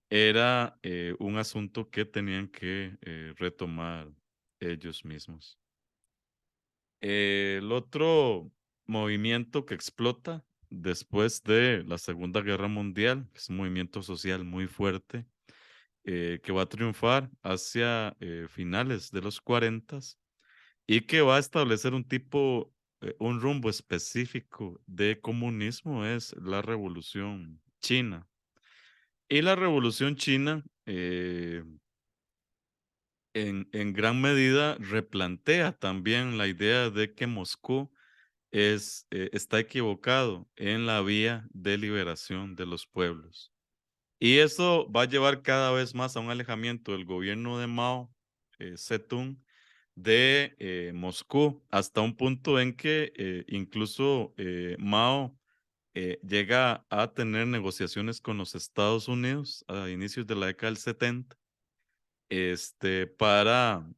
era un asunto que tenían que retomar ellos mismos. El otro movimiento que explota después de la Segunda Guerra Mundial, es un movimiento social muy fuerte, que va a triunfar hacia finales de los 40 y que va a establecer un rumbo específico de comunismo, es la Revolución China. Y la Revolución China, en gran medida, replantea también la idea de que Moscú está equivocado en la vía de liberación de los pueblos. Y eso va a llevar cada vez más a un alejamiento del gobierno de Mao Zedong de Moscú, hasta un punto en que incluso Mao llega a tener negociaciones con los Estados Unidos a inicios de la década del 70, para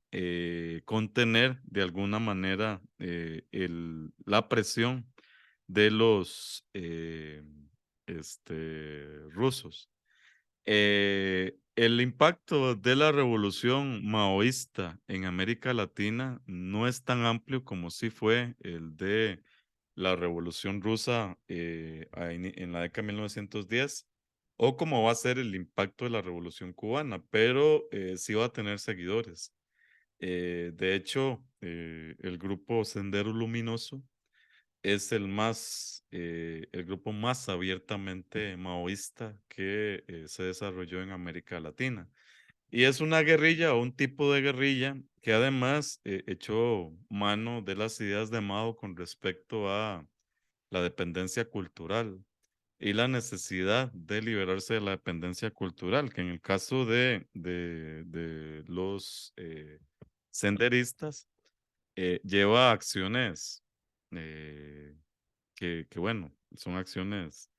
contener de alguna manera la presión de los rusos. El impacto de la revolución maoísta en América Latina no es tan amplio como sí fue el de la revolución rusa en la década de 1910 o como va a ser el impacto de la revolución cubana, pero sí va a tener seguidores. De hecho, el grupo Sendero Luminoso es el grupo más abiertamente maoísta que se desarrolló en América Latina. Y es una guerrilla o un tipo de guerrilla que además echó mano de las ideas de Mao con respecto a la dependencia cultural y la necesidad de liberarse de la dependencia cultural, que en el caso de los senderistas lleva acciones eh, bueno, son acciones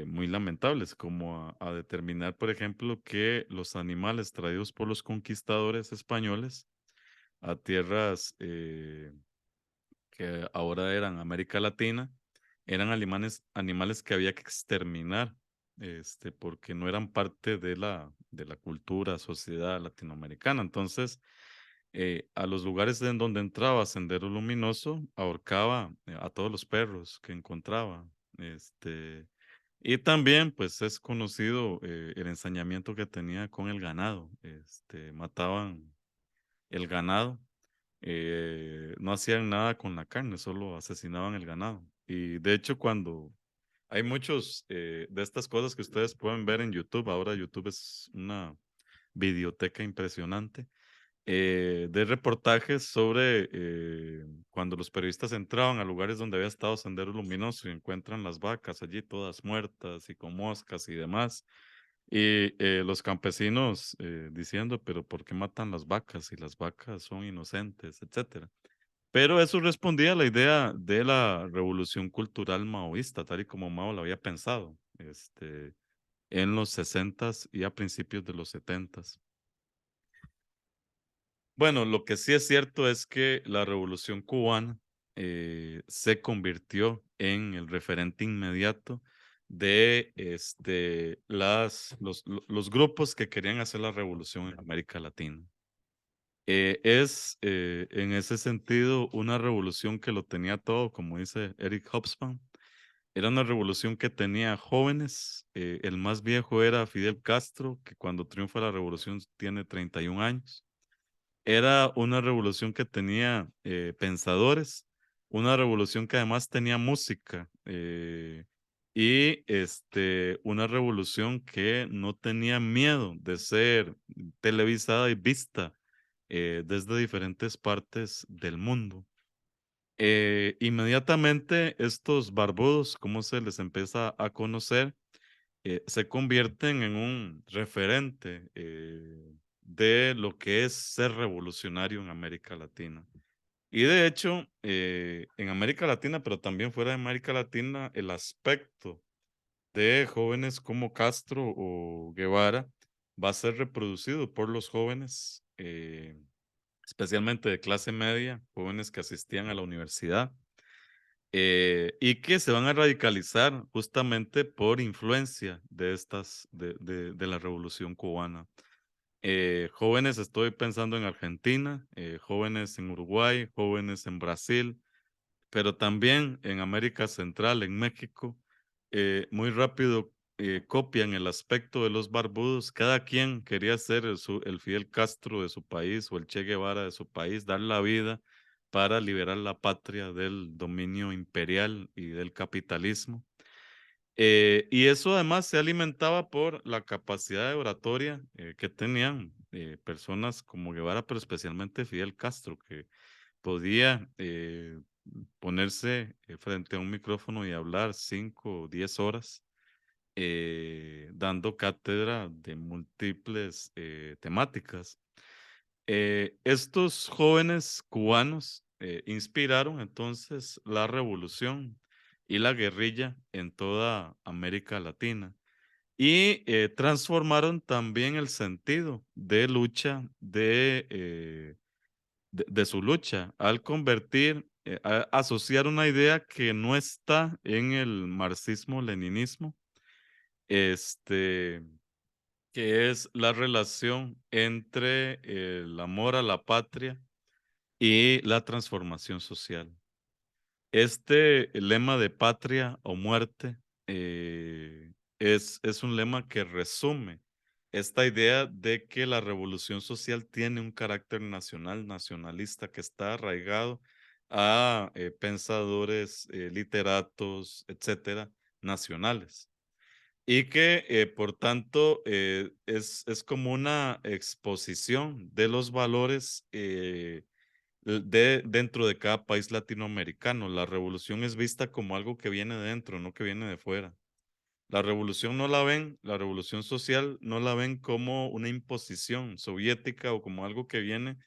muy lamentables, como a determinar, por ejemplo, que los animales traídos por los conquistadores españoles a tierras que ahora eran América Latina, eran animales que había que exterminar, porque no eran parte de la cultura, sociedad latinoamericana. Entonces, a los lugares en donde entraba Sendero Luminoso, ahorcaba a todos los perros que encontraba. Y también, pues, es conocido el ensañamiento que tenía con el ganado. Mataban el ganado, no hacían nada con la carne, solo asesinaban el ganado. Y de hecho, cuando hay muchos de estas cosas que ustedes pueden ver en YouTube, ahora YouTube es una videoteca impresionante de reportajes sobre cuando los periodistas entraban a lugares donde había estado Sendero Luminoso y encuentran las vacas allí todas muertas y con moscas y demás. Y los campesinos diciendo, pero ¿por qué matan las vacas si las vacas son inocentes, etcétera? Pero eso respondía a la idea de la revolución cultural maoísta, tal y como Mao lo había pensado, en los 60 y a principios de los 70. Bueno, lo que sí es cierto es que la Revolución Cubana se convirtió en el referente inmediato de los grupos que querían hacer la revolución en América Latina. Es en ese sentido una revolución que lo tenía todo, como dice Eric Hobsbawm. Era una revolución que tenía jóvenes. El más viejo era Fidel Castro, que cuando triunfa la revolución tiene 31 años. Era una revolución que tenía pensadores, una revolución que además tenía música y una revolución que no tenía miedo de ser televisada y vista desde diferentes partes del mundo. Inmediatamente estos barbudos, como se les empieza a conocer, se convierten en un referente de lo que es ser revolucionario en América Latina. Y de hecho, en América Latina, pero también fuera de América Latina, el aspecto de jóvenes como Castro o Guevara va a ser reproducido por los jóvenes, especialmente de clase media, jóvenes que asistían a la universidad, y que se van a radicalizar justamente por influencia de de la Revolución Cubana. Jóvenes, estoy pensando en Argentina, jóvenes en Uruguay, jóvenes en Brasil, pero también en América Central, en México, muy rápido copian el aspecto de los barbudos. Cada quien quería ser el Fidel Castro de su país o el Che Guevara de su país, dar la vida para liberar la patria del dominio imperial y del capitalismo. Y eso además se alimentaba por la capacidad de oratoria que tenían personas como Guevara, pero especialmente Fidel Castro, que podía ponerse frente a un micrófono y hablar 5 o 10 horas, dando cátedra de múltiples temáticas. Estos jóvenes cubanos inspiraron entonces la revolución y la guerrilla en toda América Latina y transformaron también el sentido de lucha de su lucha al convertir, asociar una idea que no está en el marxismo-leninismo, este, que es la relación entre el amor a la patria y la transformación social. Este lema de patria o muerte es un lema que resume esta idea de que la revolución social tiene un carácter nacional, nacionalista, que está arraigado a pensadores, literatos, etcétera, nacionales. Y que, por tanto, es como una exposición de los valores dentro de cada país latinoamericano. La revolución es vista como algo que viene de dentro, no que viene de fuera. La revolución social no la ven como una imposición soviética o como algo que viene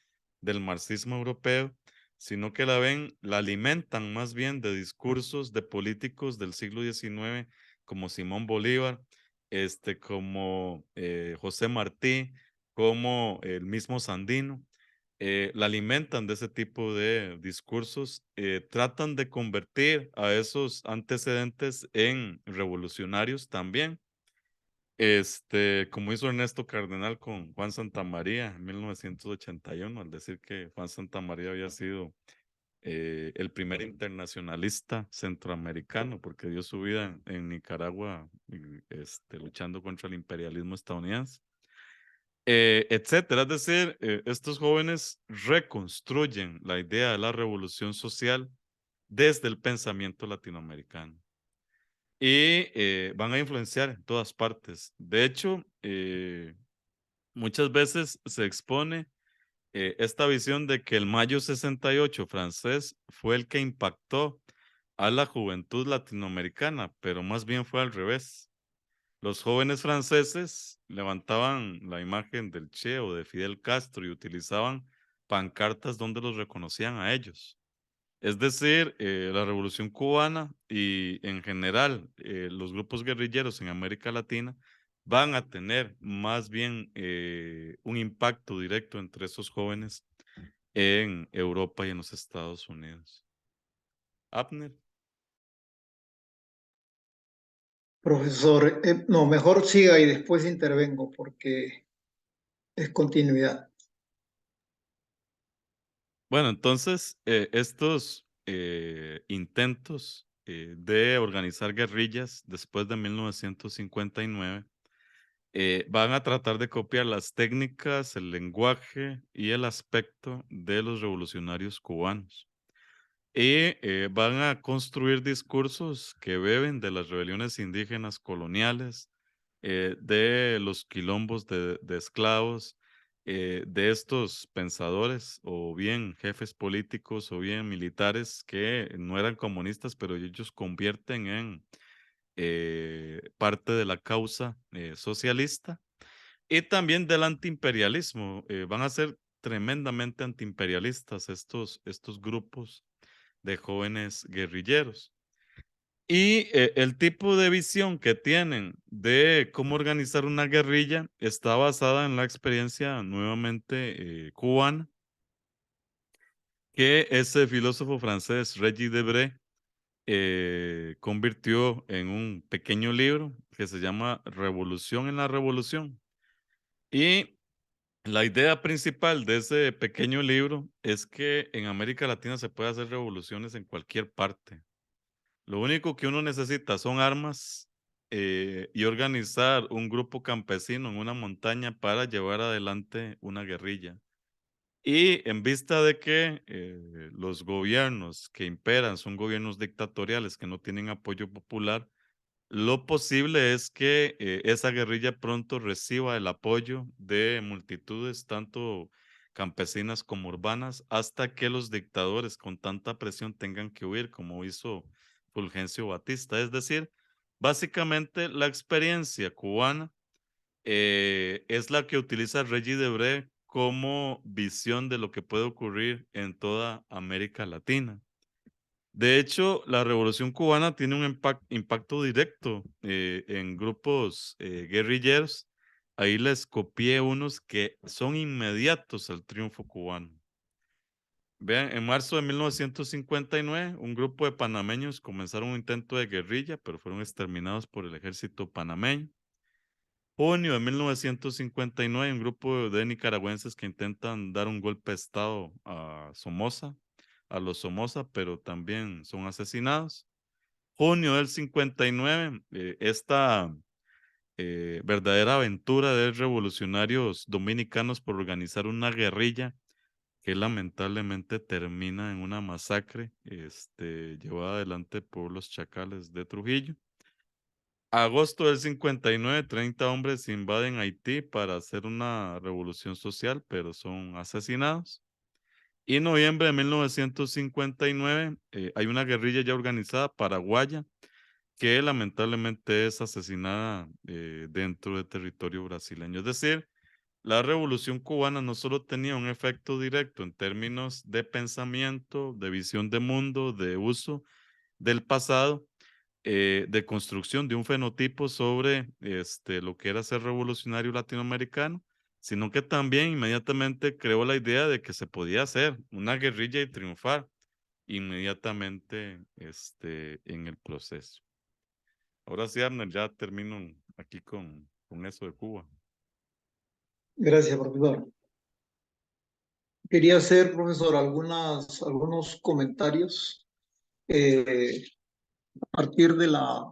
del marxismo europeo, sino que la alimentan más bien de discursos de políticos del siglo XIX como Simón Bolívar, como José Martí, como el mismo Sandino. La alimentan de ese tipo de discursos, tratan de convertir a esos antecedentes en revolucionarios también, como hizo Ernesto Cardenal con Juan Santamaría en 1981, al decir que Juan Santamaría había sido el primer internacionalista centroamericano, porque dio su vida en Nicaragua, luchando contra el imperialismo estadounidense, etcétera. Es decir, estos jóvenes reconstruyen la idea de la revolución social desde el pensamiento latinoamericano y van a influenciar en todas partes. De hecho, muchas veces se expone esta visión de que el Mayo 68 francés fue el que impactó a la juventud latinoamericana, pero más bien fue al revés. Los jóvenes franceses levantaban la imagen del Che o de Fidel Castro y utilizaban pancartas donde los reconocían a ellos. Es decir, la Revolución Cubana y en general los grupos guerrilleros en América Latina van a tener más bien un impacto directo entre esos jóvenes en Europa y en los Estados Unidos. Abner. Profesor, no, mejor siga y después intervengo porque es continuidad. Bueno, entonces, estos intentos de organizar guerrillas después de 1959 van a tratar de copiar las técnicas, el lenguaje y el aspecto de los revolucionarios cubanos. Y van a construir discursos que beben de las rebeliones indígenas coloniales, de los quilombos de esclavos, de estos pensadores o bien jefes políticos o bien militares que no eran comunistas, pero ellos convierten parte de la causa socialista y también del antiimperialismo. Van a ser tremendamente antiimperialistas estos grupos de jóvenes guerrilleros. Y el tipo de visión que tienen de cómo organizar una guerrilla está basada en la experiencia nuevamente cubana, que ese filósofo francés, Regis Debray, convirtió en un pequeño libro que se llama Revolución en la Revolución. Y la idea principal de ese pequeño libro es que en América Latina se puede hacer revoluciones en cualquier parte. Lo único que uno necesita son armas y organizar un grupo campesino en una montaña para llevar adelante una guerrilla. Y en vista de que los gobiernos que imperan son gobiernos dictatoriales que no tienen apoyo popular, lo posible es que esa guerrilla pronto reciba el apoyo de multitudes, tanto campesinas como urbanas, hasta que los dictadores con tanta presión tengan que huir, como hizo Fulgencio Batista. Es decir, básicamente la experiencia cubana es la que utiliza Regis Debray como visión de lo que puede ocurrir en toda América Latina. De hecho, la Revolución Cubana tiene un impacto directo en grupos guerrilleros. Ahí les copié unos que son inmediatos al triunfo cubano. Vean, en marzo de 1959, un grupo de panameños comenzaron un intento de guerrilla, pero fueron exterminados por el ejército panameño. Junio de 1959, un grupo de nicaragüenses que intentan dar un golpe de Estado a Somoza, a los Somoza, pero también son asesinados. Junio del 59, esta verdadera aventura de revolucionarios dominicanos por organizar una guerrilla que lamentablemente termina en una masacre llevada adelante por los chacales de Trujillo. Agosto del 59, 30 hombres invaden Haití para hacer una revolución social, pero son asesinados. Y en noviembre de 1959 hay una guerrilla ya organizada paraguaya que lamentablemente es asesinada dentro de territorio brasileño. Es decir, la revolución cubana no solo tenía un efecto directo en términos de pensamiento, de visión de mundo, de uso del pasado, de construcción de un fenotipo sobre lo que era ser revolucionario latinoamericano, sino que también inmediatamente creó la idea de que se podía hacer una guerrilla y triunfar inmediatamente en el proceso. Ahora sí, Arnold, ya termino aquí con eso de Cuba. Gracias, profesor. Quería hacer, profesor, algunos comentarios a partir de la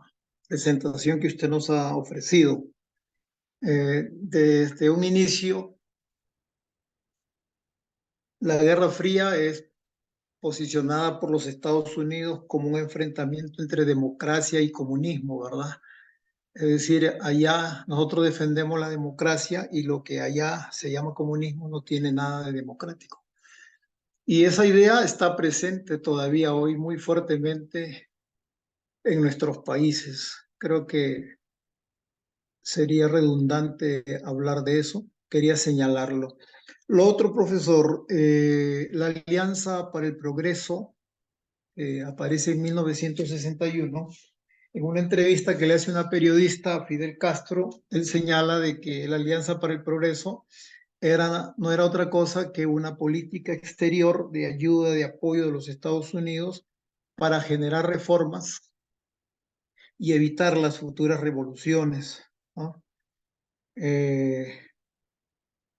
presentación que usted nos ha ofrecido. Desde un inicio, la Guerra Fría es posicionada por los Estados Unidos como un enfrentamiento entre democracia y comunismo, ¿verdad? Es decir, allá nosotros defendemos la democracia y lo que allá se llama comunismo no tiene nada de democrático. Y esa idea está presente todavía hoy muy fuertemente en nuestros países. Creo que sería redundante hablar de eso. Quería señalarlo. Lo otro, profesor, la Alianza para el Progreso aparece en 1961. En una entrevista que le hace una periodista a Fidel Castro, él señala de que la Alianza para el Progreso no era otra cosa que una política exterior de ayuda, de apoyo de los Estados Unidos para generar reformas y evitar las futuras revoluciones, ¿no?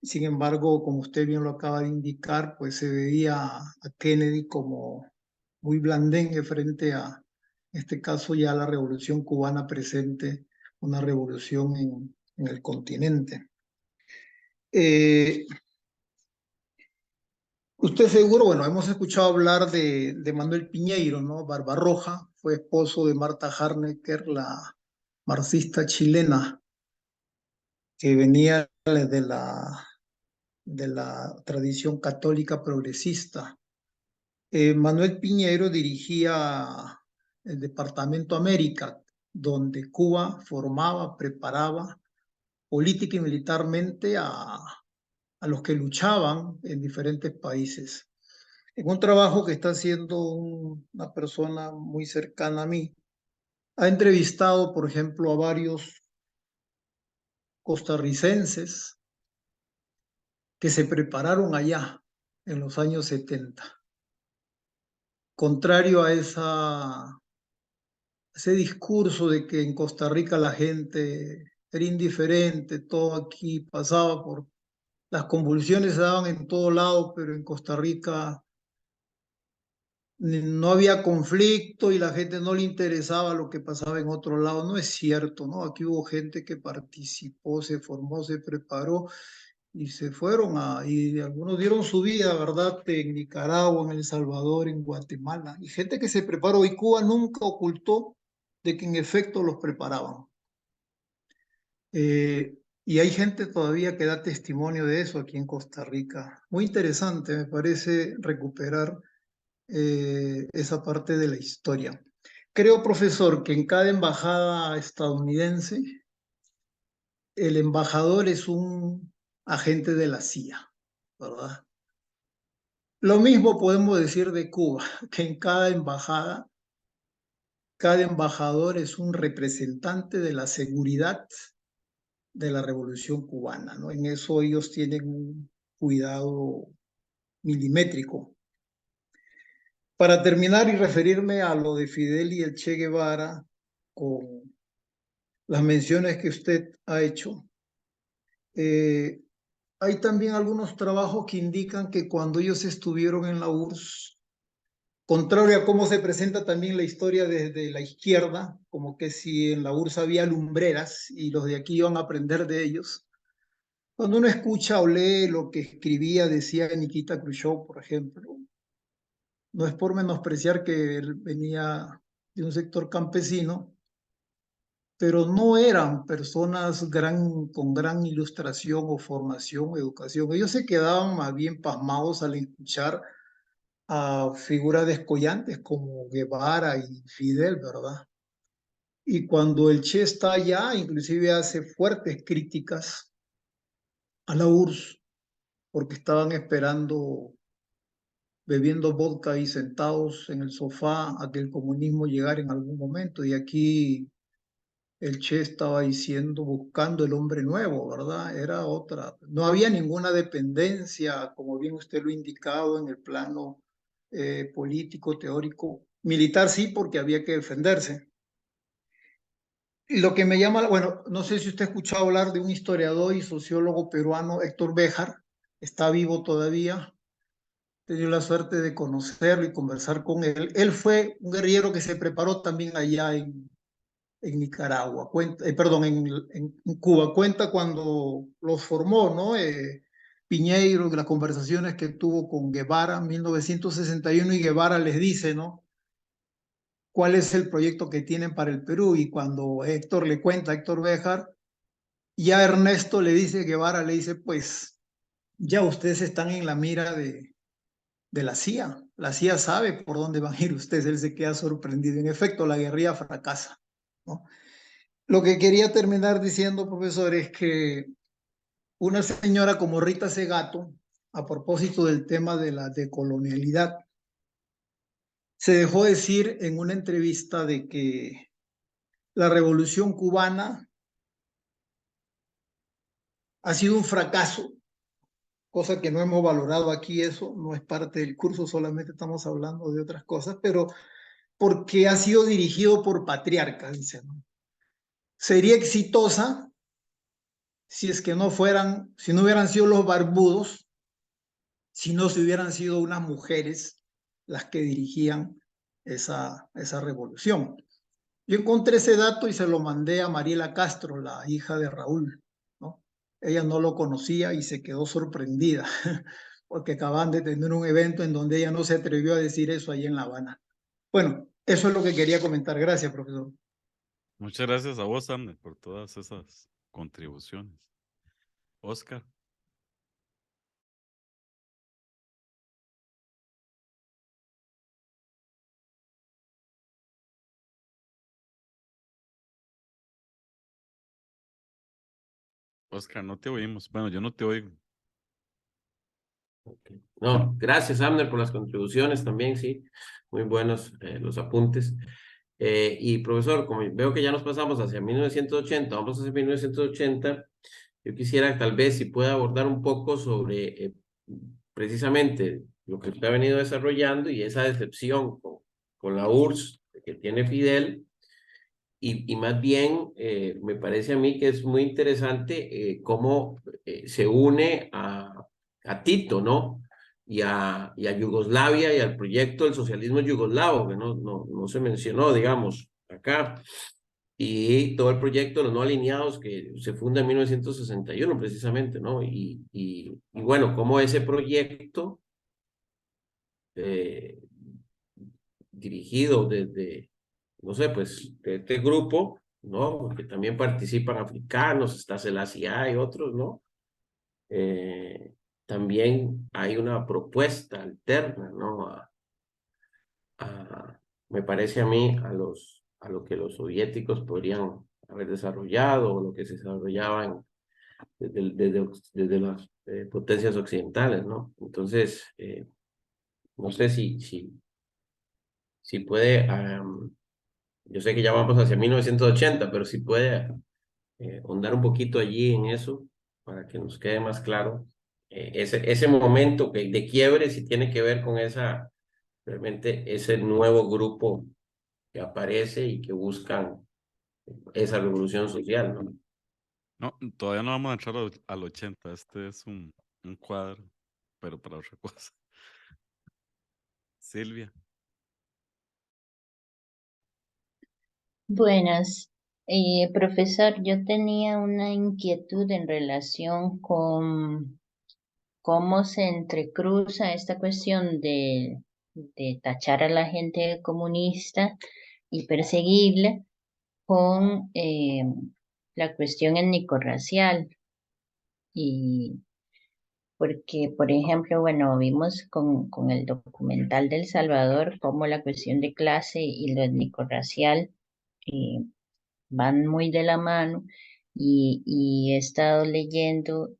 Sin embargo, como usted bien lo acaba de indicar, pues se veía a Kennedy como muy blandengue frente a, en este caso, ya la revolución cubana presente, una revolución en el continente. Usted seguro, bueno, hemos escuchado hablar de Manuel Piñeiro, ¿no? Barbarroja, fue esposo de Marta Harnecker, la marxista chilena, que venía de la tradición católica progresista. Manuel Piñeiro dirigía el Departamento América, donde Cuba formaba, preparaba política y militarmente a los que luchaban en diferentes países. En un trabajo que está haciendo una persona muy cercana a mí, ha entrevistado, por ejemplo, a varios costarricenses que se prepararon allá en los años 70. Contrario a ese discurso de que en Costa Rica la gente era indiferente, todo aquí pasaba por... Las convulsiones se daban en todo lado, pero en Costa Rica no había conflicto y la gente no le interesaba lo que pasaba en otro lado. No es cierto, ¿no? Aquí hubo gente que participó, se formó, se preparó y se fueron y algunos dieron su vida, ¿verdad? En Nicaragua, en El Salvador, en Guatemala. Y gente que se preparó y Cuba nunca ocultó de que en efecto los preparaban. Y hay gente todavía que da testimonio de eso aquí en Costa Rica. Muy interesante, me parece recuperar esa parte de la historia. Creo, profesor, que en cada embajada estadounidense el embajador es un agente de la CIA, ¿verdad? Lo mismo podemos decir de Cuba, que en cada embajada, cada embajador es un representante de la seguridad de la Revolución Cubana, ¿no? En eso ellos tienen un cuidado milimétrico. Para terminar y referirme a lo de Fidel y el Che Guevara, con las menciones que usted ha hecho, eh, hay también algunos trabajos que indican que cuando ellos estuvieron en la URSS, contrario a cómo se presenta también la historia desde la izquierda, como que si en la URSS había lumbreras y los de aquí iban a aprender de ellos, cuando uno escucha o lee lo que escribía, decía Nikita Khrushchev, por ejemplo, no es por menospreciar que él venía de un sector campesino, pero no eran personas con gran ilustración o formación o educación. Ellos se quedaban más bien pasmados al escuchar a figuras descollantes como Guevara y Fidel, ¿verdad? Y cuando el Che está allá, inclusive hace fuertes críticas a la URSS porque estaban esperando, bebiendo vodka y sentados en el sofá a que el comunismo llegara en algún momento. Y aquí el Che estaba diciendo, buscando el hombre nuevo, ¿verdad? Era otra. No había ninguna dependencia, como bien usted lo ha indicado, en el plano político, teórico. Militar sí, porque había que defenderse. Y lo que me llama, bueno, no sé si usted ha escuchado hablar de un historiador y sociólogo peruano, Héctor Béjar, está vivo todavía. He tenido la suerte de conocerlo y conversar con él. Él fue un guerrillero que se preparó también allá en Nicaragua, perdón, en Cuba. Cuenta cuando los formó, ¿no? Piñeiro, las conversaciones que tuvo con Guevara en 1961 y Guevara les dice, ¿no? ¿Cuál es el proyecto que tienen para el Perú? Y cuando Héctor le cuenta, Héctor Béjar, ya Ernesto le dice, Guevara le dice, pues ya ustedes están en la mira de la CIA. La CIA sabe por dónde van a ir ustedes. Él se queda sorprendido. En efecto, la guerrilla fracasa, ¿no? Lo que quería terminar diciendo, profesor, es que una señora como Rita Segato, a propósito del tema de la decolonialidad, se dejó decir en una entrevista de que la revolución cubana ha sido un fracaso, cosa que no hemos valorado aquí, eso no es parte del curso, solamente estamos hablando de otras cosas, pero porque ha sido dirigido por patriarcas, dicen, ¿no? Sería exitosa si es que no fueran, si no hubieran sido los barbudos, si no se hubieran sido unas mujeres las que dirigían esa revolución. Yo encontré ese dato y se lo mandé a Mariela Castro, la hija de Raúl, ¿no? Ella no lo conocía y se quedó sorprendida porque acaban de tener un evento en donde ella no se atrevió a decir eso ahí en La Habana. Bueno, eso es lo que quería comentar. Gracias, profesor. Muchas gracias a vos, Amner, por todas esas contribuciones. Oscar. Oscar, no te oímos. Bueno, yo no te oigo. No, gracias, Abner, por las contribuciones también, sí. Muy buenos los apuntes. Y profesor, como veo que ya nos pasamos hacia 1980, vamos hacia 1980, yo quisiera tal vez si pueda abordar un poco sobre precisamente lo que usted ha venido desarrollando y esa decepción con la URSS que tiene Fidel. Y más bien, me parece a mí que es muy interesante cómo se une a Tito, ¿no? Y a Yugoslavia y al proyecto del socialismo yugoslavo, que no se mencionó, digamos, acá. Y todo el proyecto de los no alineados que se funda en 1961, precisamente, ¿no? Y bueno, cómo ese proyecto eh, dirigido desde, no sé, pues, de este grupo, ¿no? Porque también participan africanos, está Selassie y otros, ¿no? Eh, También hay una propuesta alterna, ¿no? Me parece a mí, a lo que los soviéticos podrían haber desarrollado, o lo que se desarrollaban desde las potencias occidentales, ¿no? Entonces, no sé si puede, yo sé que ya vamos hacia 1980, pero si puede ahondar un poquito allí en eso para que nos quede más claro ese momento de quiebre, si tiene que ver con realmente ese nuevo grupo que aparece y que buscan esa revolución social, ¿no? No, todavía no vamos a entrar al 80. Este es un cuadro, pero para otra cosa. Silvia. Buenas. Profesor, yo tenía una inquietud en relación con cómo se entrecruza esta cuestión de tachar a la gente comunista y perseguirla con la cuestión étnico-racial. Y porque, por ejemplo, bueno, vimos con el documental del Salvador cómo la cuestión de clase y lo étnico-racial eh, van muy de la mano y he estado leyendo,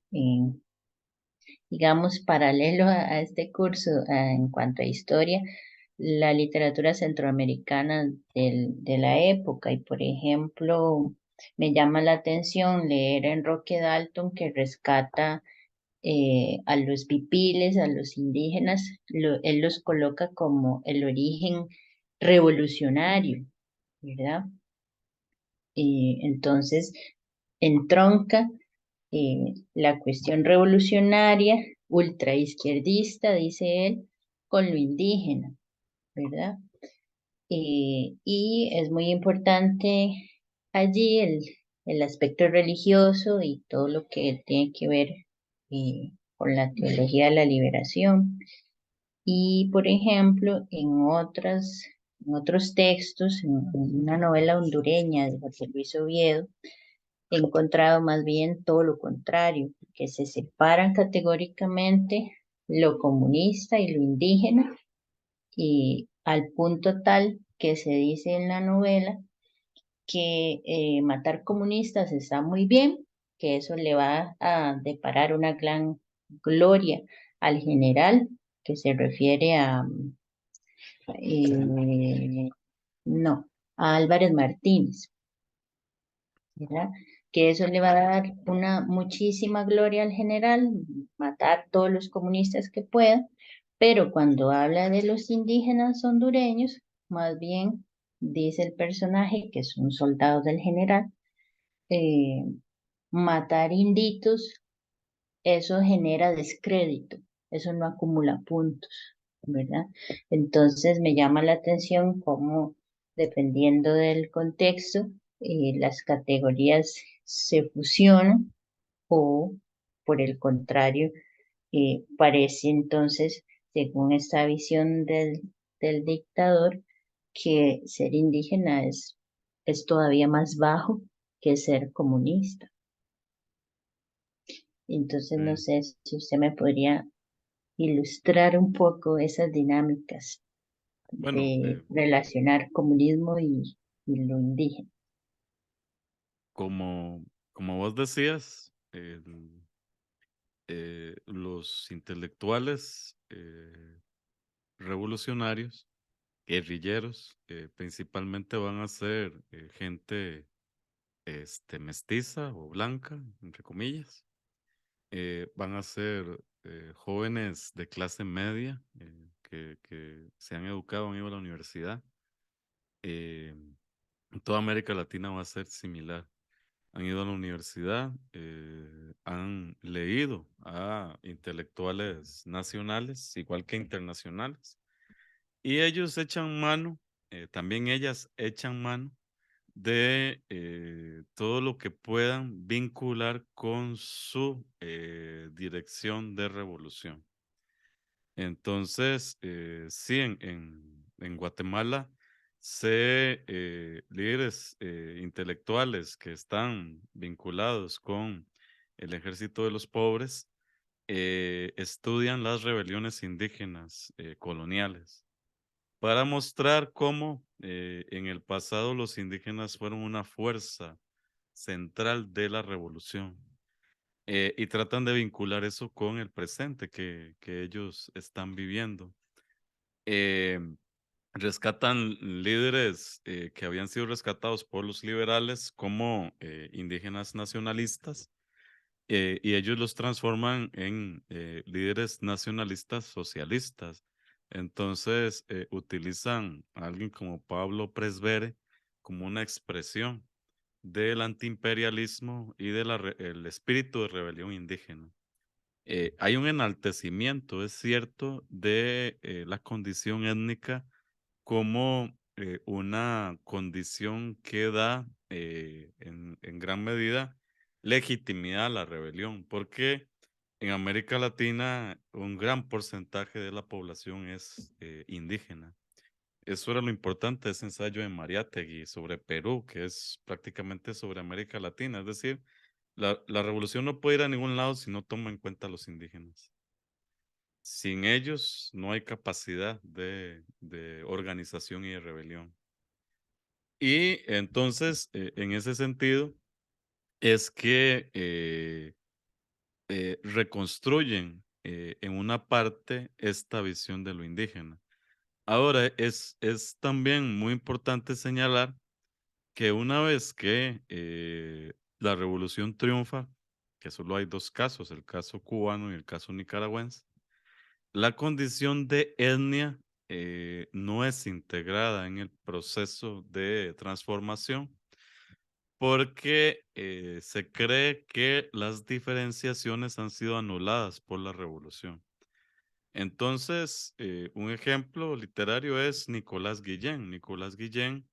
digamos, paralelo a este curso en cuanto a historia, la literatura centroamericana de la época y, por ejemplo, me llama la atención leer en Roque Dalton que rescata a los pipiles, a los indígenas, él los coloca como el origen revolucionario, ¿verdad? Y entonces entronca la cuestión revolucionaria, ultraizquierdista, dice él, con lo indígena, ¿verdad? Y es muy importante allí el aspecto religioso y todo lo que tiene que ver con la teología de la liberación. Y, por ejemplo, en otros textos, en una novela hondureña de José Luis Oviedo, he encontrado más bien todo lo contrario, que se separan categóricamente lo comunista y lo indígena, y al punto tal que se dice en la novela que matar comunistas está muy bien, que eso le va a deparar una gran gloria al general, que se refiere a, no, a Álvarez Martínez, ¿verdad? Que eso le va a dar una muchísima gloria al general, matar todos los comunistas que pueda, pero cuando habla de los indígenas hondureños, más bien dice el personaje, que son soldados del general, eh, matar inditos, eso genera descrédito, eso no acumula puntos, ¿verdad? Entonces me llama la atención cómo, dependiendo del contexto, las categorías se fusionan o, por el contrario, parece entonces, según esta visión del dictador, que ser indígena es todavía más bajo que ser comunista. Entonces, no sé si usted me podría ilustrar un poco esas dinámicas Bueno, de relacionar comunismo y lo indígena. como vos decías, los intelectuales revolucionarios, guerrilleros, principalmente van a ser gente mestiza o blanca, entre comillas. Van a ser jóvenes de clase media que se han educado, han ido a la universidad. En toda América Latina va a ser similar. Han ido a la universidad, han leído a intelectuales nacionales, igual que internacionales, y ellos echan mano, también ellas echan mano de todo lo que puedan vincular con su dirección de revolución. Entonces, sí, en Guatemala líderes intelectuales que están vinculados con el Ejército de los Pobres estudian las rebeliones indígenas coloniales para mostrar cómo en el pasado los indígenas fueron una fuerza central de la revolución. Y tratan de vincular eso con el presente que ellos están viviendo. Eh, Rescatan líderes que habían sido rescatados por los liberales como indígenas nacionalistas, y ellos los transforman en líderes nacionalistas socialistas. Entonces utilizan a alguien como Pablo Presbere como una expresión del antiimperialismo y del espíritu de rebelión indígena. Hay un enaltecimiento, es cierto, de la condición étnica como una condición que da en gran medida legitimidad a la rebelión, porque en América Latina un gran porcentaje de la población es indígena. Eso era lo importante de ese ensayo de Mariátegui sobre Perú, que es prácticamente sobre América Latina. Es decir, la revolución no puede ir a ningún lado si no toma en cuenta a los indígenas. Sin ellos no hay capacidad de organización y de rebelión. Y entonces, en ese sentido, es que reconstruyen en una parte esta visión de lo indígena. Ahora, es también muy importante señalar que una vez que la revolución triunfa, que solo hay dos casos, el caso cubano y el caso nicaragüense, la condición de etnia no es integrada en el proceso de transformación porque se cree que las diferenciaciones han sido anuladas por la revolución. Entonces, un ejemplo literario es Nicolás Guillén. Nicolás Guillén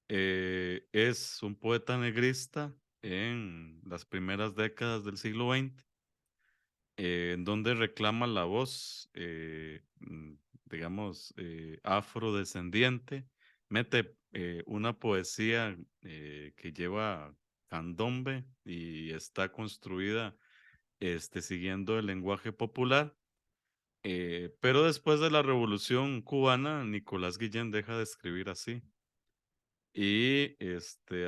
es un poeta negrista en las primeras décadas del siglo XX, en donde reclama la voz, digamos, afrodescendiente, mete una poesía que lleva candombe y está construida siguiendo el lenguaje popular. Pero después de la Revolución Cubana, Nicolás Guillén deja de escribir así y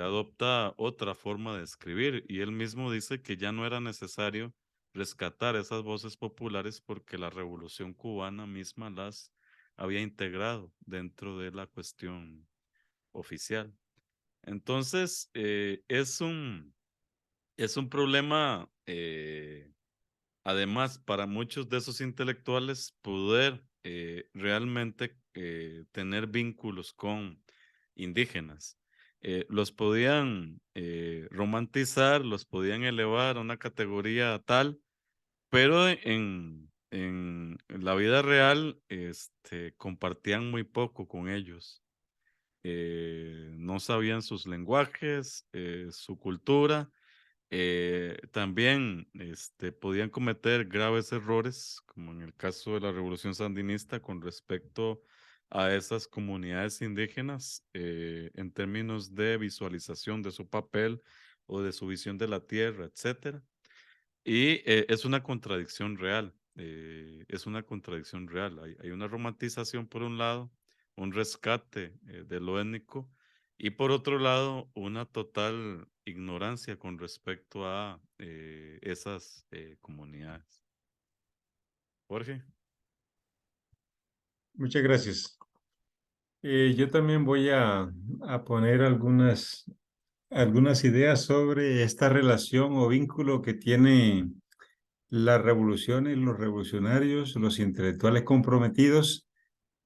adopta otra forma de escribir, y él mismo dice que ya no era necesario rescatar esas voces populares porque la Revolución Cubana misma las había integrado dentro de la cuestión oficial. Entonces, es un problema, además, para muchos de esos intelectuales, poder realmente tener vínculos con indígenas. Los podían romantizar, los podían elevar a una categoría tal, pero en la vida real compartían muy poco con ellos. No sabían sus lenguajes, su cultura. También podían cometer graves errores, como en el caso de la Revolución Sandinista, con respecto a esas comunidades indígenas en términos de visualización de su papel o de su visión de la tierra, etcétera. Y es una contradicción real, es una contradicción real. Hay una romantización por un lado, un rescate de lo étnico, y por otro lado, una total ignorancia con respecto a esas comunidades. Jorge. Muchas gracias. Yo también voy a poner algunas ideas sobre esta relación o vínculo que tiene las revoluciones, los revolucionarios, los intelectuales comprometidos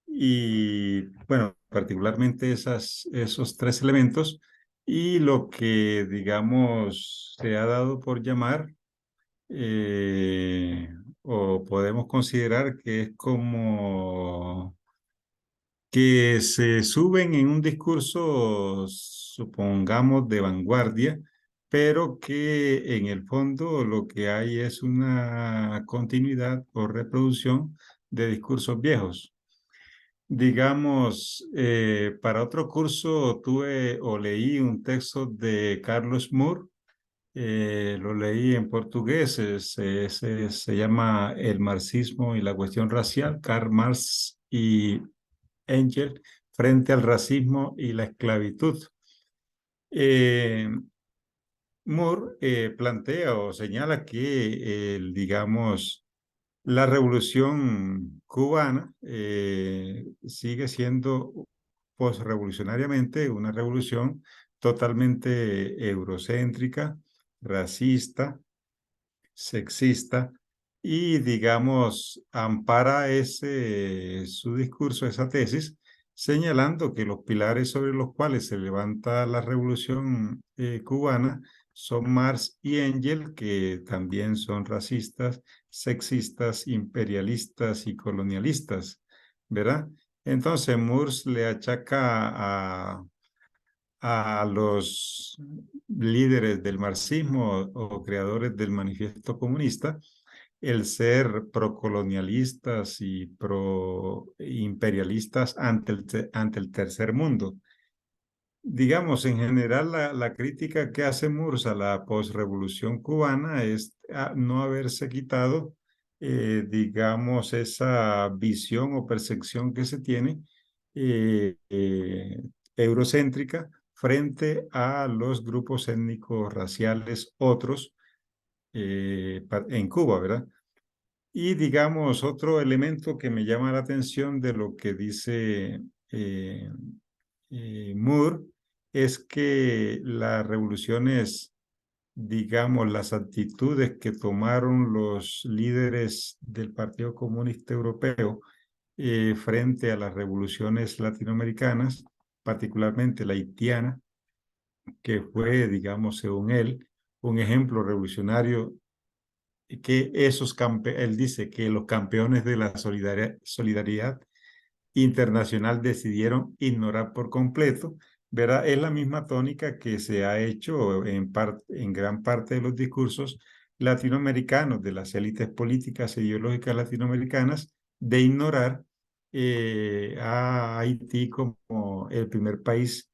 y, bueno, particularmente esos tres elementos y lo que, digamos, se ha dado por llamar o podemos considerar que es como que se suben en un discurso, supongamos, de vanguardia, pero que en el fondo lo que hay es una continuidad o reproducción de discursos viejos. Digamos, para otro curso tuve o leí un texto de Carlos Moore, lo leí en portugués, se llama El marxismo y la cuestión racial, Karl Marx y Engels frente al racismo y la esclavitud. Moore plantea o señala que, digamos, la revolución cubana sigue siendo posrevolucionariamente una revolución totalmente eurocéntrica, racista, sexista y, digamos, ampara su discurso, esa tesis, señalando que los pilares sobre los cuales se levanta la revolución cubana son Marx y Engels, que también son racistas, sexistas, imperialistas y colonialistas, ¿verdad? Entonces, Moore le achaca a los líderes del marxismo o creadores del manifiesto comunista el ser procolonialistas y proimperialistas ante el tercer mundo. Digamos, en general, la crítica que hace Murs a la posrevolución cubana es no haberse quitado, digamos, esa visión o percepción que se tiene eh, eh, eurocéntrica frente a los grupos étnicos raciales otros en Cuba, ¿verdad? Y digamos, otro elemento que me llama la atención de lo que dice Moore es que las revoluciones, digamos, las actitudes que tomaron los líderes del Partido Comunista Europeo frente a las revoluciones latinoamericanas, particularmente la haitiana, que fue, digamos, según él, un ejemplo revolucionario que él dice que los campeones de la solidaridad internacional decidieron ignorar por completo, ¿verdad? Es la misma tónica que se ha hecho en gran parte de los discursos latinoamericanos, de las élites políticas e ideológicas latinoamericanas, de ignorar a Haití como el primer país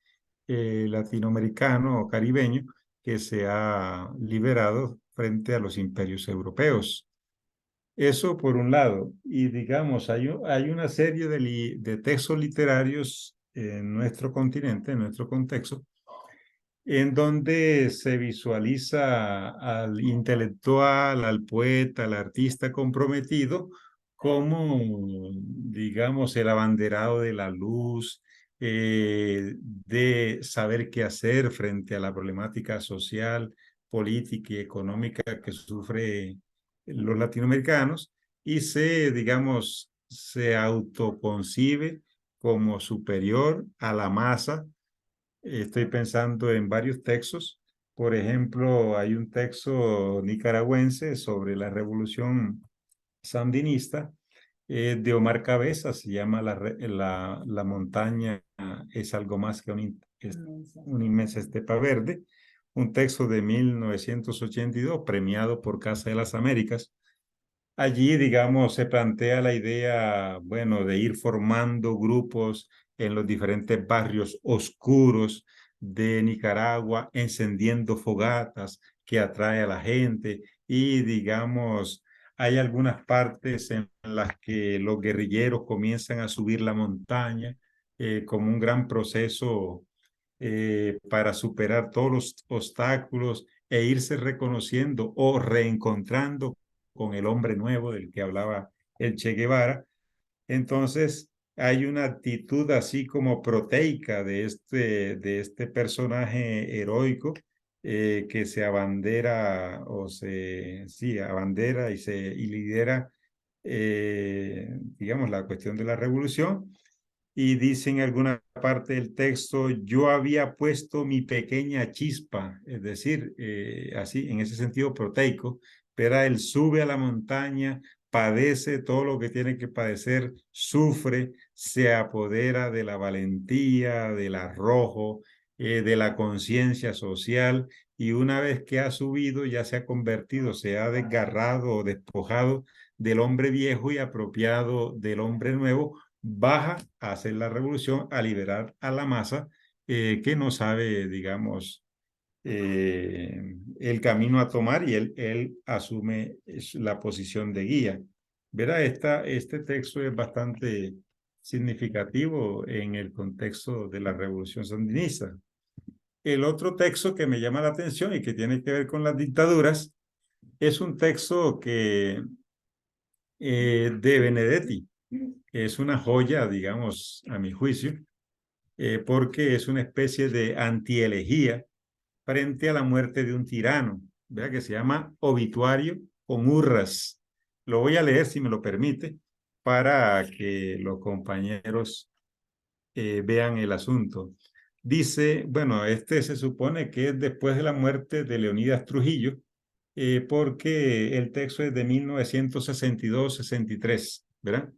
latinoamericano o caribeño que se ha liberado frente a los imperios europeos. Eso por un lado. Y digamos, hay una serie de textos literarios en nuestro continente, en nuestro contexto, en donde se visualiza al intelectual, al poeta, al artista comprometido como, digamos, el abanderado de la luz, de saber qué hacer frente a la problemática social, política y económica que sufre los latinoamericanos y digamos, se autoconcibe como superior a la masa. Estoy pensando en varios textos. Por ejemplo, hay un texto nicaragüense sobre la revolución sandinista de Omar Cabeza, se llama la montaña es algo más que una inmensa estepa verde, un texto de 1982 premiado por Casa de las Américas. Allí, digamos, se plantea la idea, bueno, de ir formando grupos en los diferentes barrios oscuros de Nicaragua, encendiendo fogatas que atrae a la gente y, digamos, hay algunas partes en las que los guerrilleros comienzan a subir la montaña como un gran proceso para superar todos los obstáculos e irse reconociendo o reencontrando con el hombre nuevo del que hablaba el Che Guevara. Entonces, hay una actitud así como proteica de este personaje heroico que se abandera abandera y lidera, digamos, la cuestión de la revolución. Y dice en alguna parte del texto, yo había puesto mi pequeña chispa, es decir, así en ese sentido proteico, pero él sube a la montaña, padece todo lo que tiene que padecer, sufre, se apodera de la valentía, del arrojo, de la conciencia social, y una vez que ha subido ya se ha convertido, se ha desgarrado o despojado del hombre viejo y apropiado del hombre nuevo, baja a hacer la revolución, a liberar a la masa que no sabe, digamos, el camino a tomar, y él asume la posición de guía. Verá, este texto es bastante significativo en el contexto de la revolución sandinista. El otro texto que me llama la atención y que tiene que ver con las dictaduras es un texto de Benedetti. Es una joya, digamos, a mi juicio, porque es una especie de antielegía frente a la muerte de un tirano, ¿verdad? Que se llama Obituario con Urras. Lo voy a leer, si me lo permite, para que los compañeros vean el asunto. Dice, bueno, este se supone que es después de la muerte de Leonidas Trujillo, porque el texto es de 1962-63, ¿verdad?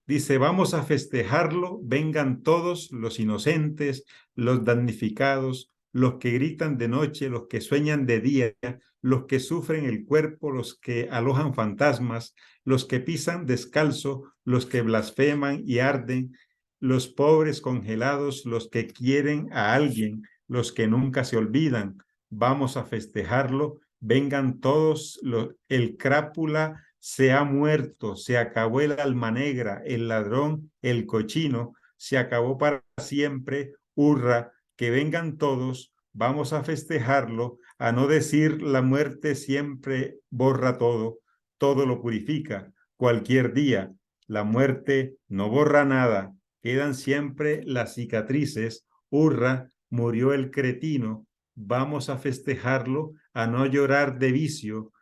Dice, vamos a festejarlo, vengan todos los inocentes, los damnificados, los que gritan de noche, los que sueñan de día, los que sufren el cuerpo, los que alojan fantasmas, los que pisan descalzo, los que blasfeman y arden, los pobres congelados, los que quieren a alguien, los que nunca se olvidan. Vamos a festejarlo, vengan todos, el crápula se ha muerto, se acabó el alma negra, el ladrón, el cochino, se acabó para siempre, hurra, que vengan todos, vamos a festejarlo, a no decir la muerte siempre borra todo, todo lo purifica, cualquier día, la muerte no borra nada, quedan siempre las cicatrices, hurra, murió el cretino, vamos a festejarlo, a no llorar de vicio,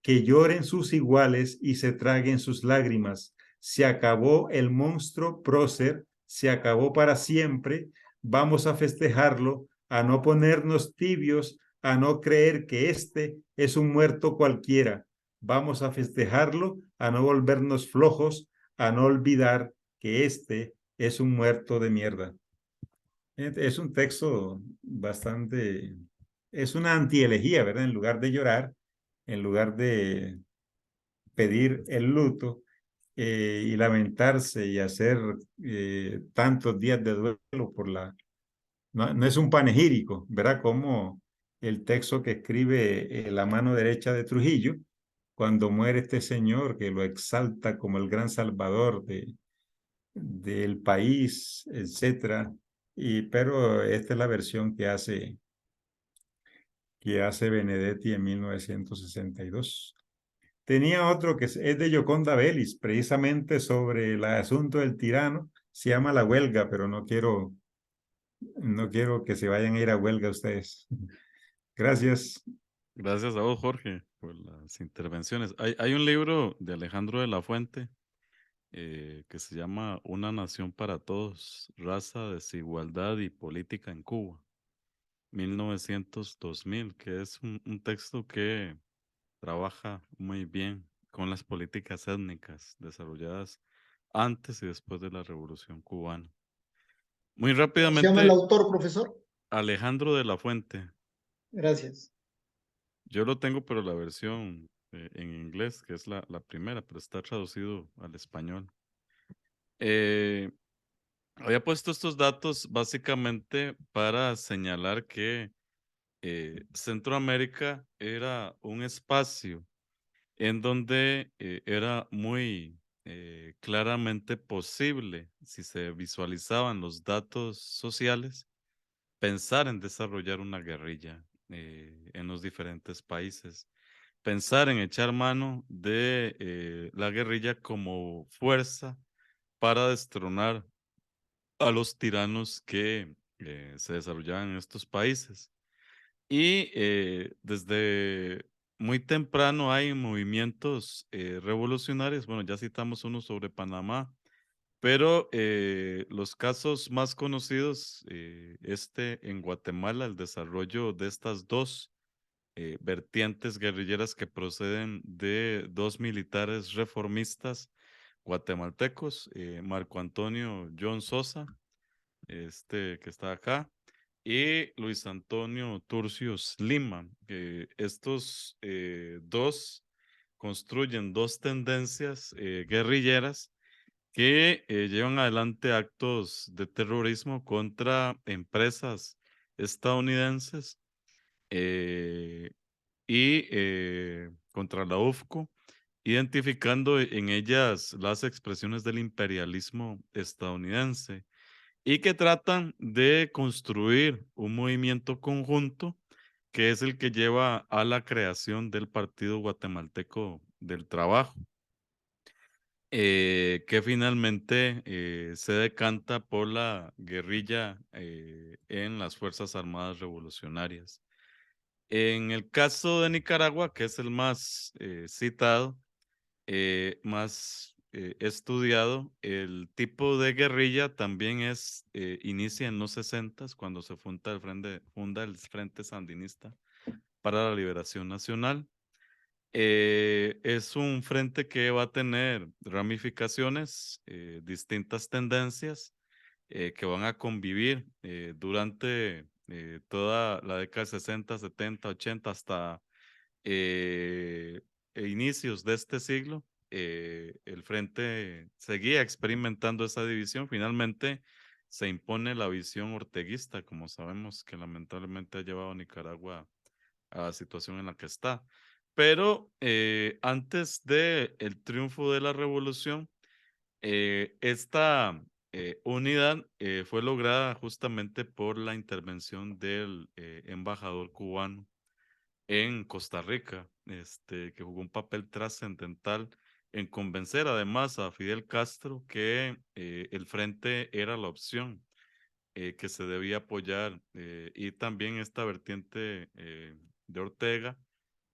que lloren sus iguales y se traguen sus lágrimas. Se acabó el monstruo prócer, se acabó para siempre. Vamos a festejarlo, a no ponernos tibios, a no creer que este es un muerto cualquiera. Vamos a festejarlo, a no volvernos flojos, a no olvidar que este es un muerto de mierda. Es un texto bastante, es una antielegía, ¿verdad? En lugar de llorar, en lugar de pedir el luto y lamentarse y hacer tantos días de duelo por la... No es un panegírico, ¿verdad? Como el texto que escribe la mano derecha de Trujillo, cuando muere este señor que lo exalta como el gran salvador del país, etcétera. Pero esta es la versión que hace Benedetti en 1962. Tenía otro que es de Gioconda Bellis, precisamente sobre el asunto del tirano. Se llama La Huelga, pero no quiero que se vayan a ir a huelga ustedes. Gracias. Gracias a vos, Jorge, por las intervenciones. Hay un libro de Alejandro de la Fuente que se llama Una nación para todos, raza, desigualdad y política en Cuba, 1900-2000, que es un texto que trabaja muy bien con las políticas étnicas desarrolladas antes y después de la Revolución Cubana. Muy ¿Cómo se llama el rápidamente, autor, profesor? Alejandro de la Fuente. Gracias. Yo lo tengo, pero la versión en inglés, que es la primera, pero está traducido al español. Eh, Había puesto estos datos básicamente para señalar que Centroamérica era un espacio en donde era muy claramente posible, si se visualizaban los datos sociales, pensar en desarrollar una guerrilla en los diferentes países, pensar en echar mano de la guerrilla como fuerza para destronar a los tiranos que se desarrollaban en estos países. Y desde muy temprano hay movimientos revolucionarios. Bueno, ya citamos uno sobre Panamá, pero los casos más conocidos, en Guatemala, el desarrollo de estas dos vertientes guerrilleras que proceden de dos militares reformistas guatemaltecos, Marco Antonio John Sosa, que está acá, y Luis Antonio Turcios Lima. Estos dos construyen dos tendencias guerrilleras que llevan adelante actos de terrorismo contra empresas estadounidenses eh, y contra la UFCO, identificando en ellas las expresiones del imperialismo estadounidense y que tratan de construir un movimiento conjunto que es el que lleva a la creación del Partido Guatemalteco del Trabajo, que finalmente se decanta por la guerrilla en las Fuerzas Armadas Revolucionarias. En el caso de Nicaragua, que es el más citado, más estudiado, el tipo de guerrilla también inicia en los 60 cuando se funda el Frente Sandinista para la Liberación Nacional. Es un frente que va a tener ramificaciones, distintas tendencias que van a convivir durante toda la década de 60, 70, 80 hasta inicios de este siglo. El frente seguía experimentando esa división. Finalmente se impone la visión orteguista, como sabemos que lamentablemente ha llevado a Nicaragua a la situación en la que está. Pero antes del triunfo de la revolución, esta unidad fue lograda justamente por la intervención del embajador cubano en Costa Rica, que jugó un papel trascendental en convencer además a Fidel Castro que el frente era la opción que se debía apoyar y también esta vertiente de Ortega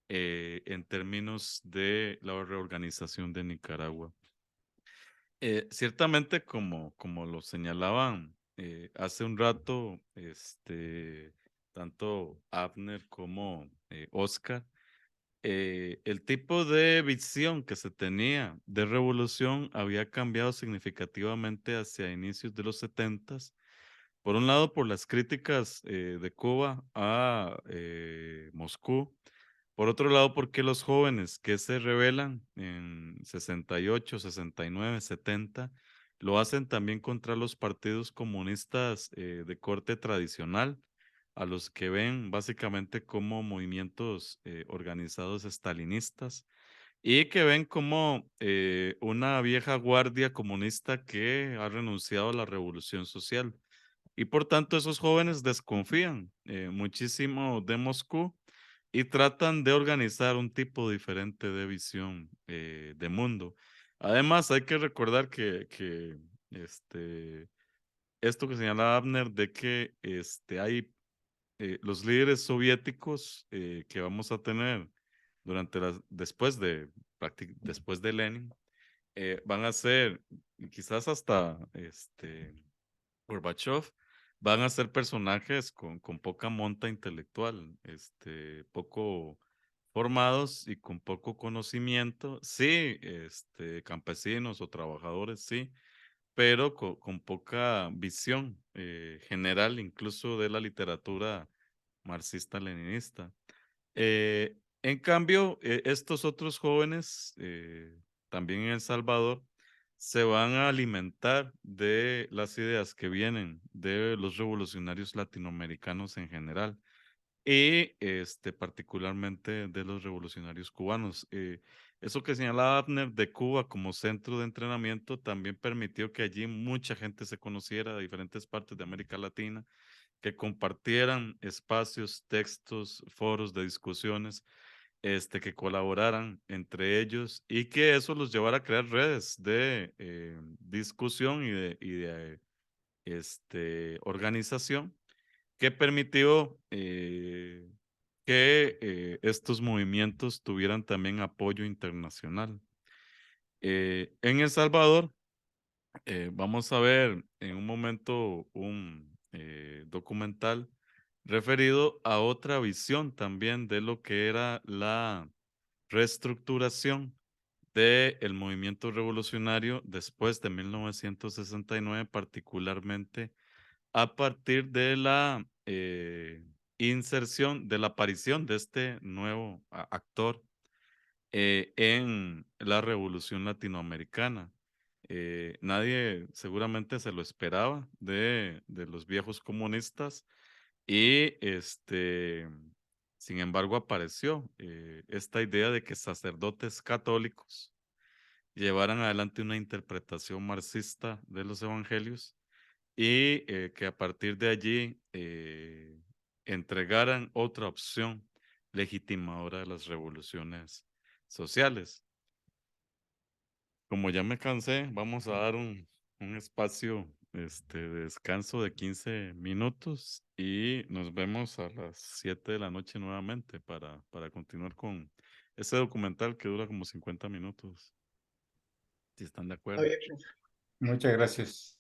en términos de la reorganización de Nicaragua. Ciertamente, como lo señalaban hace un rato, tanto Abner como Oscar, el tipo de visión que se tenía de revolución había cambiado significativamente hacia inicios de los 70s. Por un lado, por las críticas de Cuba a Moscú. Por otro lado, porque los jóvenes que se rebelan en 68, 69, 70, lo hacen también contra los partidos comunistas de corte tradicional, a los que ven básicamente como movimientos organizados estalinistas y que ven como una vieja guardia comunista que ha renunciado a la revolución social. Y por tanto esos jóvenes desconfían muchísimo de Moscú y tratan de organizar un tipo diferente de visión de mundo. Además, hay que recordar que esto que señala Abner de que hay los líderes soviéticos que vamos a tener después de Lenin, van a ser, y quizás hasta Gorbachev, van a ser personajes con poca monta intelectual, poco formados y con poco conocimiento, sí, campesinos o trabajadores, sí, pero con poca visión general, incluso de la literatura marxista-leninista. En cambio, estos otros jóvenes, también en El Salvador, se van a alimentar de las ideas que vienen de los revolucionarios latinoamericanos en general y particularmente de los revolucionarios cubanos. Eso que señalaba Abner de Cuba como centro de entrenamiento también permitió que allí mucha gente se conociera de diferentes partes de América Latina que compartieran espacios, textos, foros de discusiones, que colaboraran entre ellos y que eso los llevara a crear redes de discusión y de organización que permitió que estos movimientos tuvieran también apoyo internacional. En El Salvador, vamos a ver en un momento un documental referido a otra visión también de lo que era la reestructuración del movimiento revolucionario después de 1969, particularmente a partir de la inserción, de la aparición de este nuevo actor en la revolución latinoamericana. Nadie seguramente se lo esperaba de los viejos comunistas y sin embargo apareció esta idea de que sacerdotes católicos llevaran adelante una interpretación marxista de los evangelios y que a partir de allí entregaran otra opción legitimadora de las revoluciones sociales. Como ya me cansé, vamos a dar un espacio de descanso de 15 minutos y nos vemos a las 7 de la noche nuevamente para continuar con este documental que dura como 50 minutos, si están de Está acuerdo. bien. Muchas gracias.